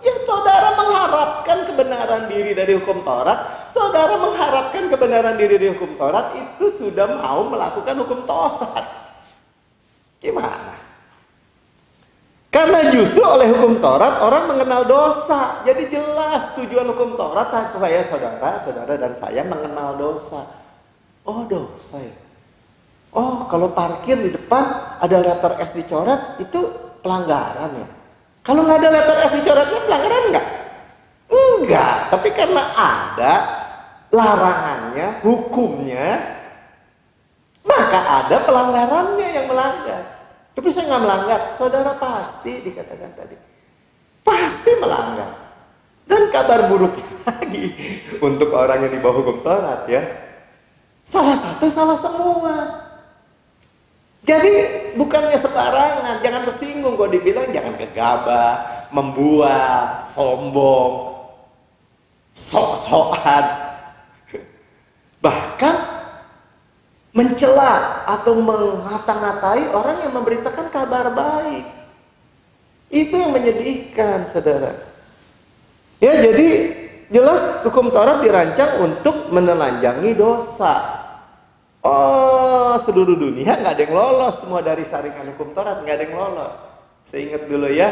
Ya saudara mengharapkan kebenaran diri dari hukum Taurat. Saudara mengharapkan kebenaran diri dari hukum Taurat, itu sudah mau melakukan hukum Taurat. Gimana? Karena justru oleh hukum Taurat orang mengenal dosa. Jadi jelas tujuan hukum Taurat supaya saudara dan saya mengenal dosa. Oh dosa ya. Oh kalau parkir di depan ada letter S dicoret, itu pelanggaran ya. Kalau nggak ada letter S dicoretnya pelanggaran nggak? Enggak. Tapi karena ada larangannya, hukumnya, maka ada pelanggarannya yang melanggar. Tapi saya nggak melanggar. Saudara pasti dikatakan tadi, pasti melanggar. Dan kabar buruknya lagi untuk orang yang di bawah hukum Taurat ya, salah satu salah semua. Jadi bukannya sembarangan, jangan tersinggung kalau dibilang jangan gegabah, membuat, sombong, sok-sokan, bahkan mencela atau menghata-ngatai orang yang memberitakan kabar baik. Itu yang menyedihkan, saudara. Ya, jadi jelas hukum Taurat dirancang untuk menelanjangi dosa. Oh, seluruh dunia nggak ada yang lolos semua dari saringan hukum Taurat, nggak ada yang lolos. Saya ingat dulu ya,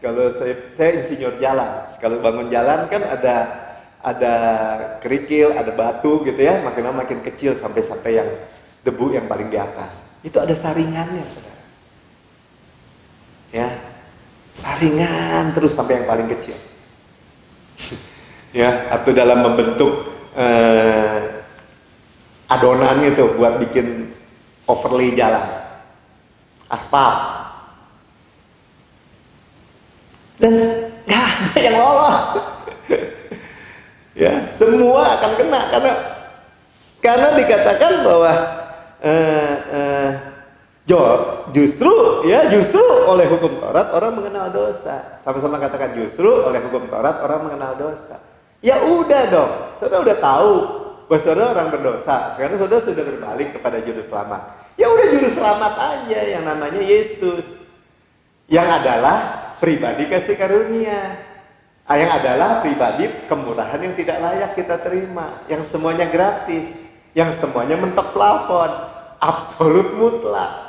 kalau saya insinyur jalan, kalau bangun jalan kan ada ada kerikil, ada batu gitu ya, makin lama makin kecil sampai yang debu yang paling di atas. Itu ada saringannya, saudara. Ya, saringan terus sampai yang paling kecil. Ya, atau dalam membentuk adonan itu buat bikin overlay jalan, aspal. Dan nggak ada yang lolos. Ya, semua akan kena karena dikatakan bahwa justru oleh hukum Taurat orang mengenal dosa. Sama-sama katakan, justru oleh hukum Taurat orang mengenal dosa. Ya udah dong, saudara udah tahu bahwa saudara orang berdosa. Sekarang saudara sudah berbalik kepada juru selamat. Ya udah, juru selamat aja yang namanya Yesus, yang adalah pribadi kasih karunia, yang adalah pribadi kemurahan yang tidak layak kita terima, yang semuanya gratis, yang semuanya mentok plafon, absolut mutlak.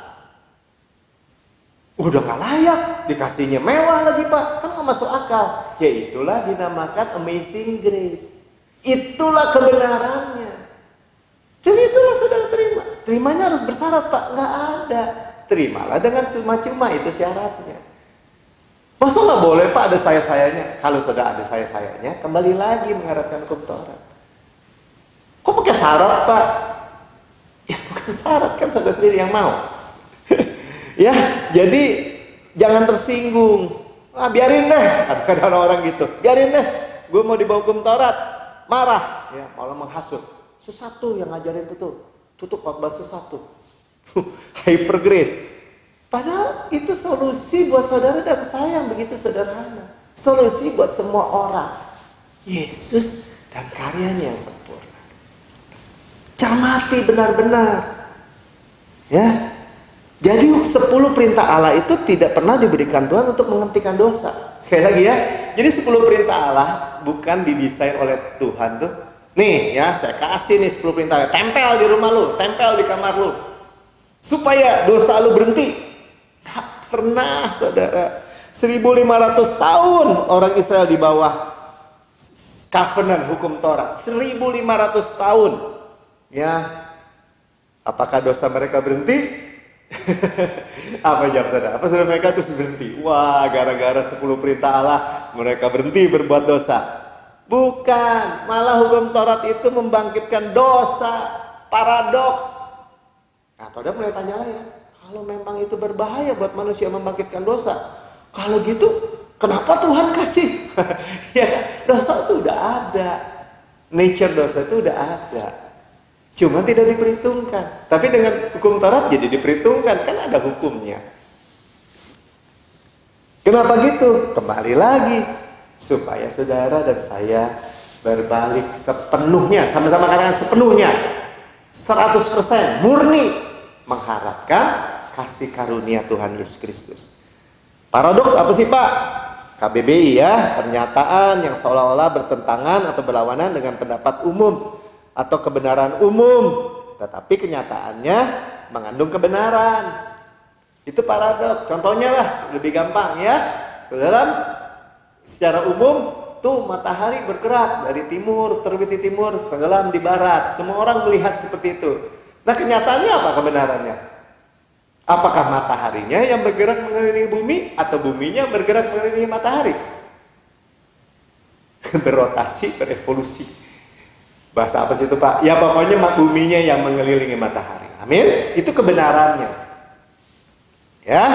Udah gak layak, dikasihnya mewah lagi Pak, kan gak masuk akal. Ya itulah dinamakan amazing grace. Itulah kebenarannya. Jadi itulah saudara terima. Terimanya harus bersyarat Pak, gak ada. Terimalah dengan cuma-cuma, itu syaratnya. Masa gak boleh Pak ada saya-sayanya? Kalau sudah ada saya-sayanya, kembali lagi mengharapkan hukum Taurat. Kok pakai syarat Pak? Ya bukan syarat, kan saudara sendiri yang mau. Ya, jadi jangan tersinggung. Biarin deh, ada orang gitu. Biarin deh, gue mau dibawa hukum Taurat, marah, ya malah menghasut. Sesat tuh yang ngajarin itu tuh khotbah sesat tuh. Hyper grace. Padahal itu solusi buat saudara dan saya yang begitu sederhana. Solusi buat semua orang. Yesus dan karyanya yang sempurna. Cermati benar-benar. Ya. Jadi 10 perintah Allah itu tidak pernah diberikan Tuhan untuk menghentikan dosa. Sekali lagi ya. Jadi 10 perintah Allah bukan didesain oleh Tuhan tuh. Nih ya, saya kasih nih 10 perintah Allah. Tempel di rumah lu, tempel di kamar lu. Supaya dosa lu berhenti. Nggak pernah, saudara. 1500 tahun orang Israel di bawah covenant hukum Taurat. 1500 tahun. Ya. Apakah dosa mereka berhenti? Apa jawab saudara? Apa saudara mereka terus berhenti? Wah, gara-gara 10 perintah Allah mereka berhenti berbuat dosa. Bukan, malah hukum Taurat itu membangkitkan dosa. Paradoks. Nah, saudara mulai tanya lagi kan, kalau memang itu berbahaya buat manusia membangkitkan dosa, kalau gitu kenapa Tuhan kasih? Ya kan, dosa itu udah ada, nature dosa itu udah ada, cuma tidak diperhitungkan. Tapi dengan hukum Taurat jadi diperhitungkan, kan ada hukumnya. Kenapa gitu? Kembali lagi, supaya saudara dan saya berbalik sepenuhnya, sama-sama katakan sepenuhnya, 100% murni mengharapkan kasih karunia Tuhan Yesus Kristus. Paradoks apa sih Pak? KBBI ya, pernyataan yang seolah-olah bertentangan atau berlawanan dengan pendapat umum atau kebenaran umum, tetapi kenyataannya mengandung kebenaran. Itu paradoks. Contohnya lah, lebih gampang ya. Saudara, secara umum tuh matahari bergerak dari timur, terbit di timur, tenggelam di barat. Semua orang melihat seperti itu. Nah, kenyataannya apa kebenarannya? Apakah mataharinya yang bergerak mengelilingi bumi atau buminya bergerak mengelilingi matahari? Berotasi, berevolusi. Bahasa apa sih itu Pak? Ya pokoknya buminya yang mengelilingi matahari. Amin. Itu kebenarannya. Ya.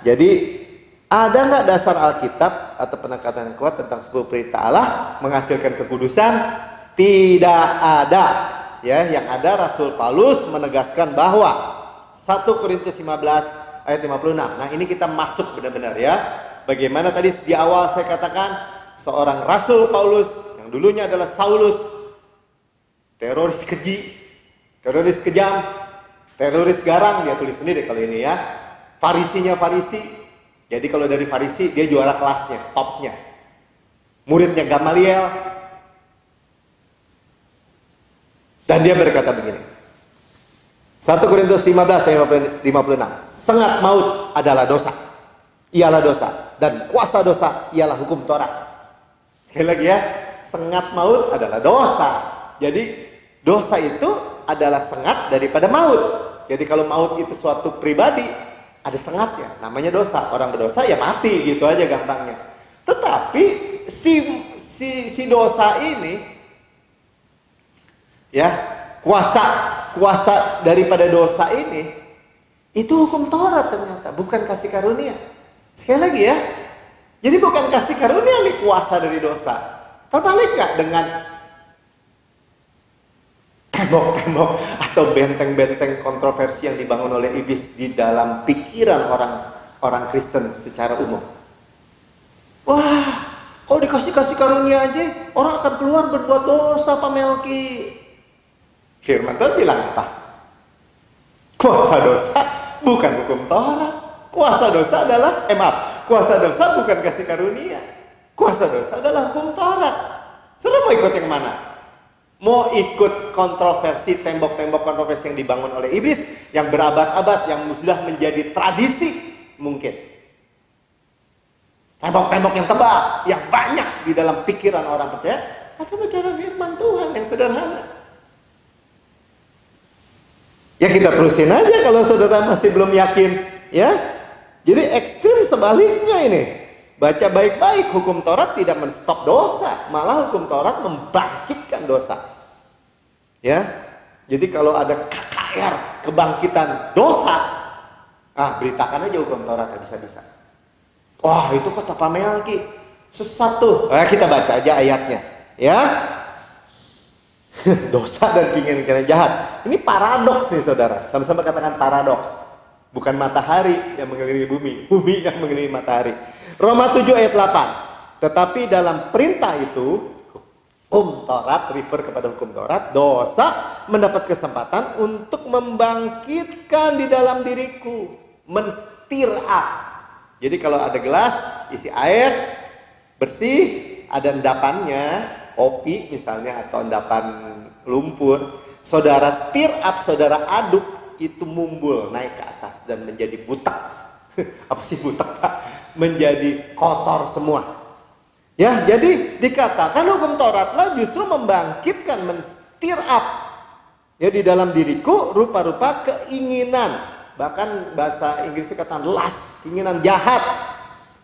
Jadi ada nggak dasar Alkitab atau penekanan yang kuat tentang 10 perintah Allah menghasilkan kekudusan? Tidak ada. Ya, yang ada Rasul Paulus menegaskan bahwa 1 Korintus 15 ayat 56. Nah, ini kita masuk benar-benar ya. Bagaimana tadi di awal saya katakan seorang Rasul Paulus yang dulunya adalah Saulus, teroris keji, teroris kejam, teroris garang, dia tulis sendiri kalau ini ya. Farisinya Farisi. Jadi kalau dari Farisi dia juara kelasnya, topnya. Muridnya Gamaliel. Dan dia berkata begini. 1 Korintus 15 ayat 56. Sengat maut adalah dosa. Ialah dosa. Dan kuasa dosa ialah hukum Taurat. Sekali lagi ya. sengat maut adalah dosa. Jadi dosa itu adalah sengat daripada maut. Jadi kalau maut itu suatu pribadi, ada sengatnya, namanya dosa. Orang berdosa ya mati, gitu aja gampangnya. Tetapi si dosa ini, ya, kuasa daripada dosa ini, itu hukum Taurat ternyata, bukan kasih karunia. Sekali lagi ya, jadi bukan kasih karunia nih kuasa dari dosa. Terbalik nggak dengan tembok-tembok atau benteng-benteng kontroversi yang dibangun oleh iblis di dalam pikiran orang Kristen secara umum? Wah, kalau dikasih karunia aja, orang akan keluar berbuat dosa, Pak Melki. Firman Tuhan bilang apa? Kuasa dosa bukan hukum Taurat. Kuasa dosa adalah, kuasa dosa bukan kasih karunia. Kuasa dosa adalah hukum Taurat. Saudara mau ikut yang mana? Mau ikut kontroversi, tembok-tembok kontroversi yang dibangun oleh iblis, yang berabad-abad, yang sudah menjadi tradisi mungkin. Tembok-tembok yang tebal, yang banyak di dalam pikiran orang percaya, atau bicara firman Tuhan yang sederhana. Ya kita terusin aja kalau saudara masih belum yakin, ya. Jadi ekstrim sebaliknya ini. Baca baik-baik, hukum Taurat tidak menstop dosa, malah hukum Taurat membangkitkan dosa. Ya. Jadi kalau ada KKR, kebangkitan dosa, beritakan aja hukum Taurat bisa-bisa. Wah, itu kata Pak Melki sesat tuh. Kita baca aja ayatnya, ya. Dosa dan keinginan jahat. Ini paradoks nih saudara. Sama-sama katakan paradoks. Bukan matahari yang mengelilingi bumi, bumi yang mengelilingi matahari. Roma 7 ayat 8. Tetapi dalam perintah itu, hukum Taurat, refer kepada hukum Taurat, dosa mendapat kesempatan untuk membangkitkan di dalam diriku, men-stir up. Jadi kalau ada gelas isi air bersih, ada endapannya, kopi misalnya atau endapan lumpur, saudara stir up, saudara aduk, itu mumbul naik ke atas dan menjadi butek. Apa sih butek, Pak? Menjadi kotor semua. Ya, jadi dikatakan hukum Taurat lah justru membangkitkan, men-stir up, ya, di dalam diriku rupa-rupa keinginan, bahkan bahasa Inggrisnya kata lust, keinginan jahat.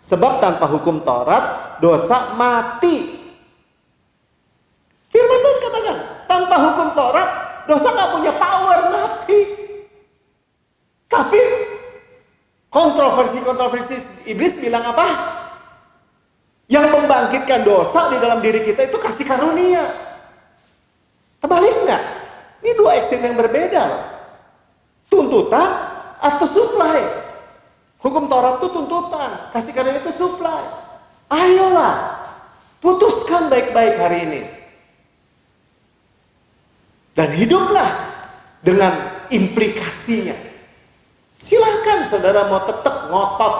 Sebab tanpa hukum Taurat dosa mati. Firman Tuhan katakan, tanpa hukum Taurat dosa nggak punya power, mati. Tapi kontroversi iblis bilang apa? Yang membangkitkan dosa di dalam diri kita itu kasih karunia. Terbalik nggak? Ini dua ekstrem yang berbeda loh. Tuntutan atau supply. Hukum Taurat itu tuntutan, kasih karunia itu supply. Ayolah, putuskan baik-baik hari ini. Dan hiduplah dengan implikasinya. Silahkan saudara mau tetap ngotot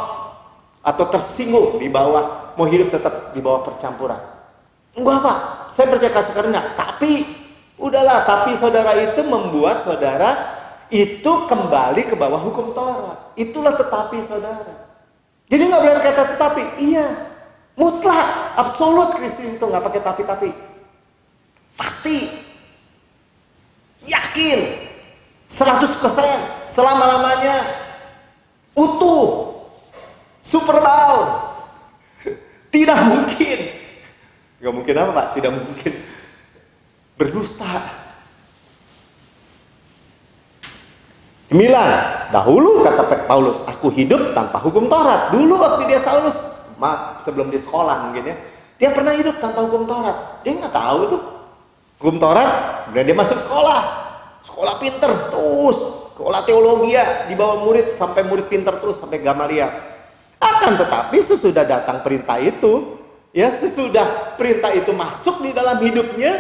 atau tersinggung di bawah, mau hidup tetap di bawah percampuran. Enggak Pak, saya percaya kasih karunia. Tapi, udahlah, tapi saudara itu membuat saudara itu kembali ke bawah hukum Taurat. Itulah tetapi saudara. Jadi nggak boleh kata tetapi, iya, mutlak, absolut Kristus itu nggak pakai tapi-tapi. Pasti, yakin. 100% selama-lamanya utuh, super bound. Tidak mungkin. Gak mungkin apa Pak? Tidak mungkin berdusta. 9. Dahulu kata Paulus, aku hidup tanpa hukum Taurat. Dulu waktu dia Saulus, maaf, sebelum dia sekolah mungkin ya, dia pernah hidup tanpa hukum Taurat. Dia nggak tahu tuh hukum Taurat. Kemudian dia masuk sekolah pinter terus, sekolah teologi ya, dibawa murid sampai murid pinter terus sampai Gamaliel. Akan tetapi sesudah datang perintah itu, ya, sesudah perintah itu masuk di dalam hidupnya,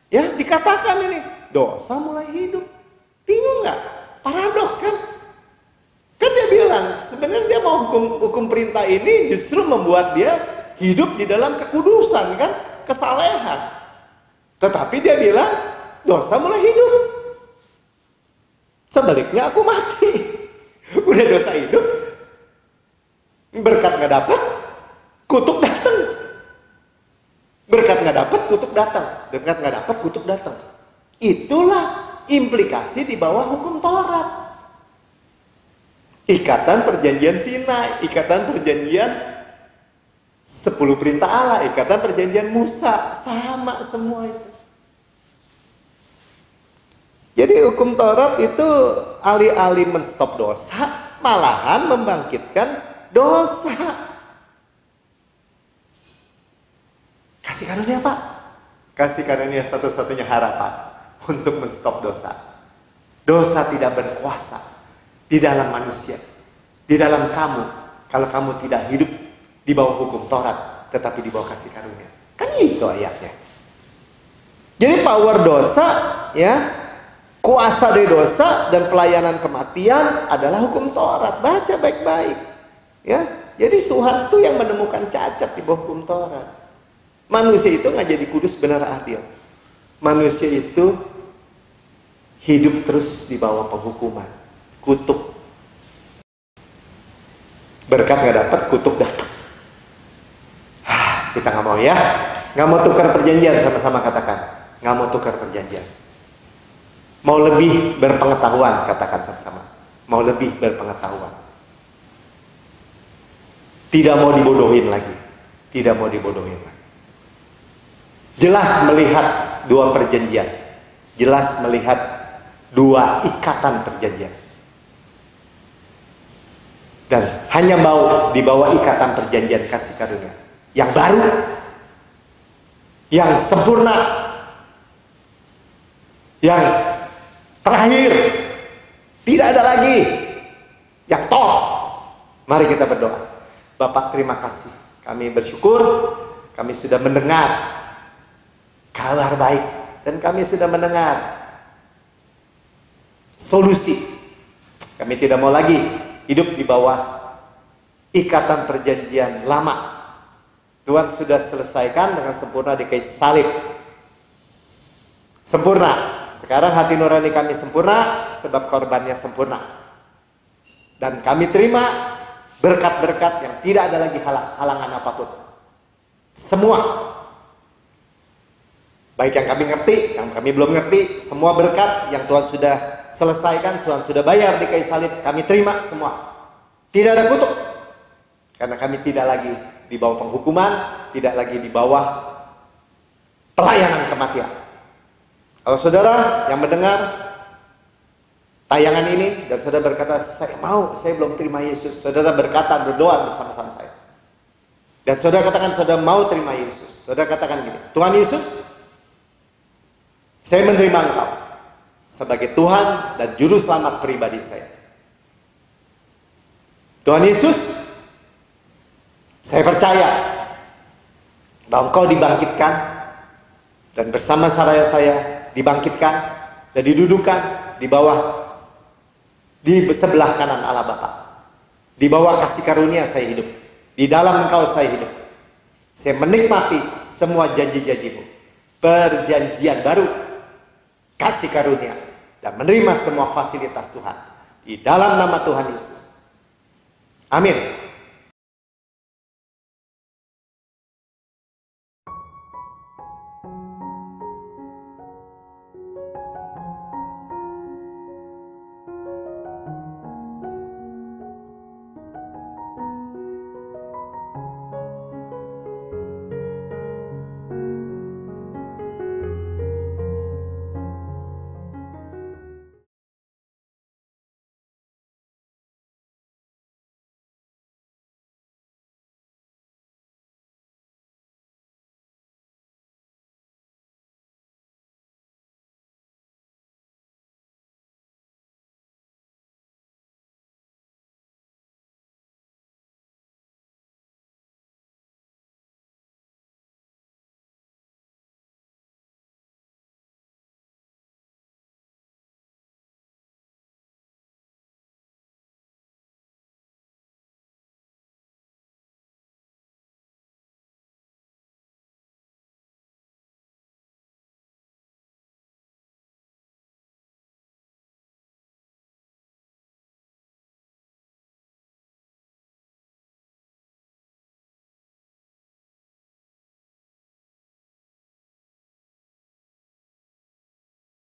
ya, dikatakan ini dosa mulai hidup. Bingung nggak? Paradoks kan? Kan dia bilang sebenarnya dia mau hukum perintah ini justru membuat dia hidup di dalam kekudusan kan, kesalehan. Tetapi dia bilang dosa mulai hidup. Sebaliknya aku mati. Udah dosa hidup, berkat nggak dapat, kutuk datang. Berkat nggak dapat, kutuk datang. Berkat nggak dapat, kutuk datang. Itulah implikasi di bawah hukum Taurat. Ikatan perjanjian Sinai, ikatan perjanjian 10 perintah Allah, ikatan perjanjian Musa, sama semua itu. Jadi hukum Taurat itu alih-alih menstop dosa, malahan membangkitkan dosa. Kasih karunia Pak, kasih karunia satu-satunya harapan untuk menstop dosa. Dosa tidak berkuasa di dalam manusia, di dalam kamu, kalau kamu tidak hidup di bawah hukum Taurat, tetapi di bawah kasih karunia. Kan itu ayatnya. Jadi power dosa, ya, kuasa dari dosa dan pelayanan kematian adalah hukum Taurat. Baca baik-baik, ya. Jadi Tuhan tuh yang menemukan cacat di bawah hukum Taurat. Manusia itu nggak jadi kudus, benar, adil. Manusia itu hidup terus di bawah penghukuman, kutuk. Berkat nggak dapat, kutuk datang. Kita nggak mau, ya, nggak mau tukar perjanjian, sama-sama katakan, nggak mau tukar perjanjian. Mau lebih berpengetahuan, katakan sama-sama. Mau lebih berpengetahuan. Tidak mau dibodohin lagi, tidak mau dibodohin lagi. Jelas melihat dua perjanjian, jelas melihat dua ikatan perjanjian, dan hanya mau di bawah ikatan perjanjian kasih karunia yang baru, yang sempurna, yang terakhir, tidak ada lagi, yang top. Mari kita berdoa. Bapak, terima kasih, kami bersyukur, kami sudah mendengar kabar baik, dan kami sudah mendengar solusi. Kami tidak mau lagi hidup di bawah ikatan perjanjian lama. Tuhan sudah selesaikan dengan sempurna di kayu salib. Sempurna. Sekarang hati nurani kami sempurna sebab korbannya sempurna. Dan kami terima berkat-berkat yang tidak ada lagi halangan apapun. Semua, baik yang kami ngerti, yang kami belum ngerti, semua berkat yang Tuhan sudah selesaikan, Tuhan sudah bayar di kayu salib, kami terima semua. Tidak ada kutuk, karena kami tidak lagi di bawah penghukuman, tidak lagi di bawah pelayanan kematian. Kalau saudara yang mendengar tayangan ini dan saudara berkata, saya mau, saya belum terima Yesus, saudara berkata, berdoa bersama-sama saya. Dan saudara katakan, saudara mau terima Yesus. Saudara katakan gini, Tuhan Yesus, saya menerima Engkau sebagai Tuhan dan Juru Selamat pribadi saya. Tuhan Yesus, saya percaya bahwa Engkau dibangkitkan dan bersama saya dibangkitkan dan didudukan di bawah, di sebelah kanan Allah Bapa. Di bawah kasih karunia saya hidup. Di dalam Engkau saya hidup. Saya menikmati semua janji-janji-Mu. Perjanjian baru, kasih karunia, dan menerima semua fasilitas Tuhan. Di dalam nama Tuhan Yesus. Amin.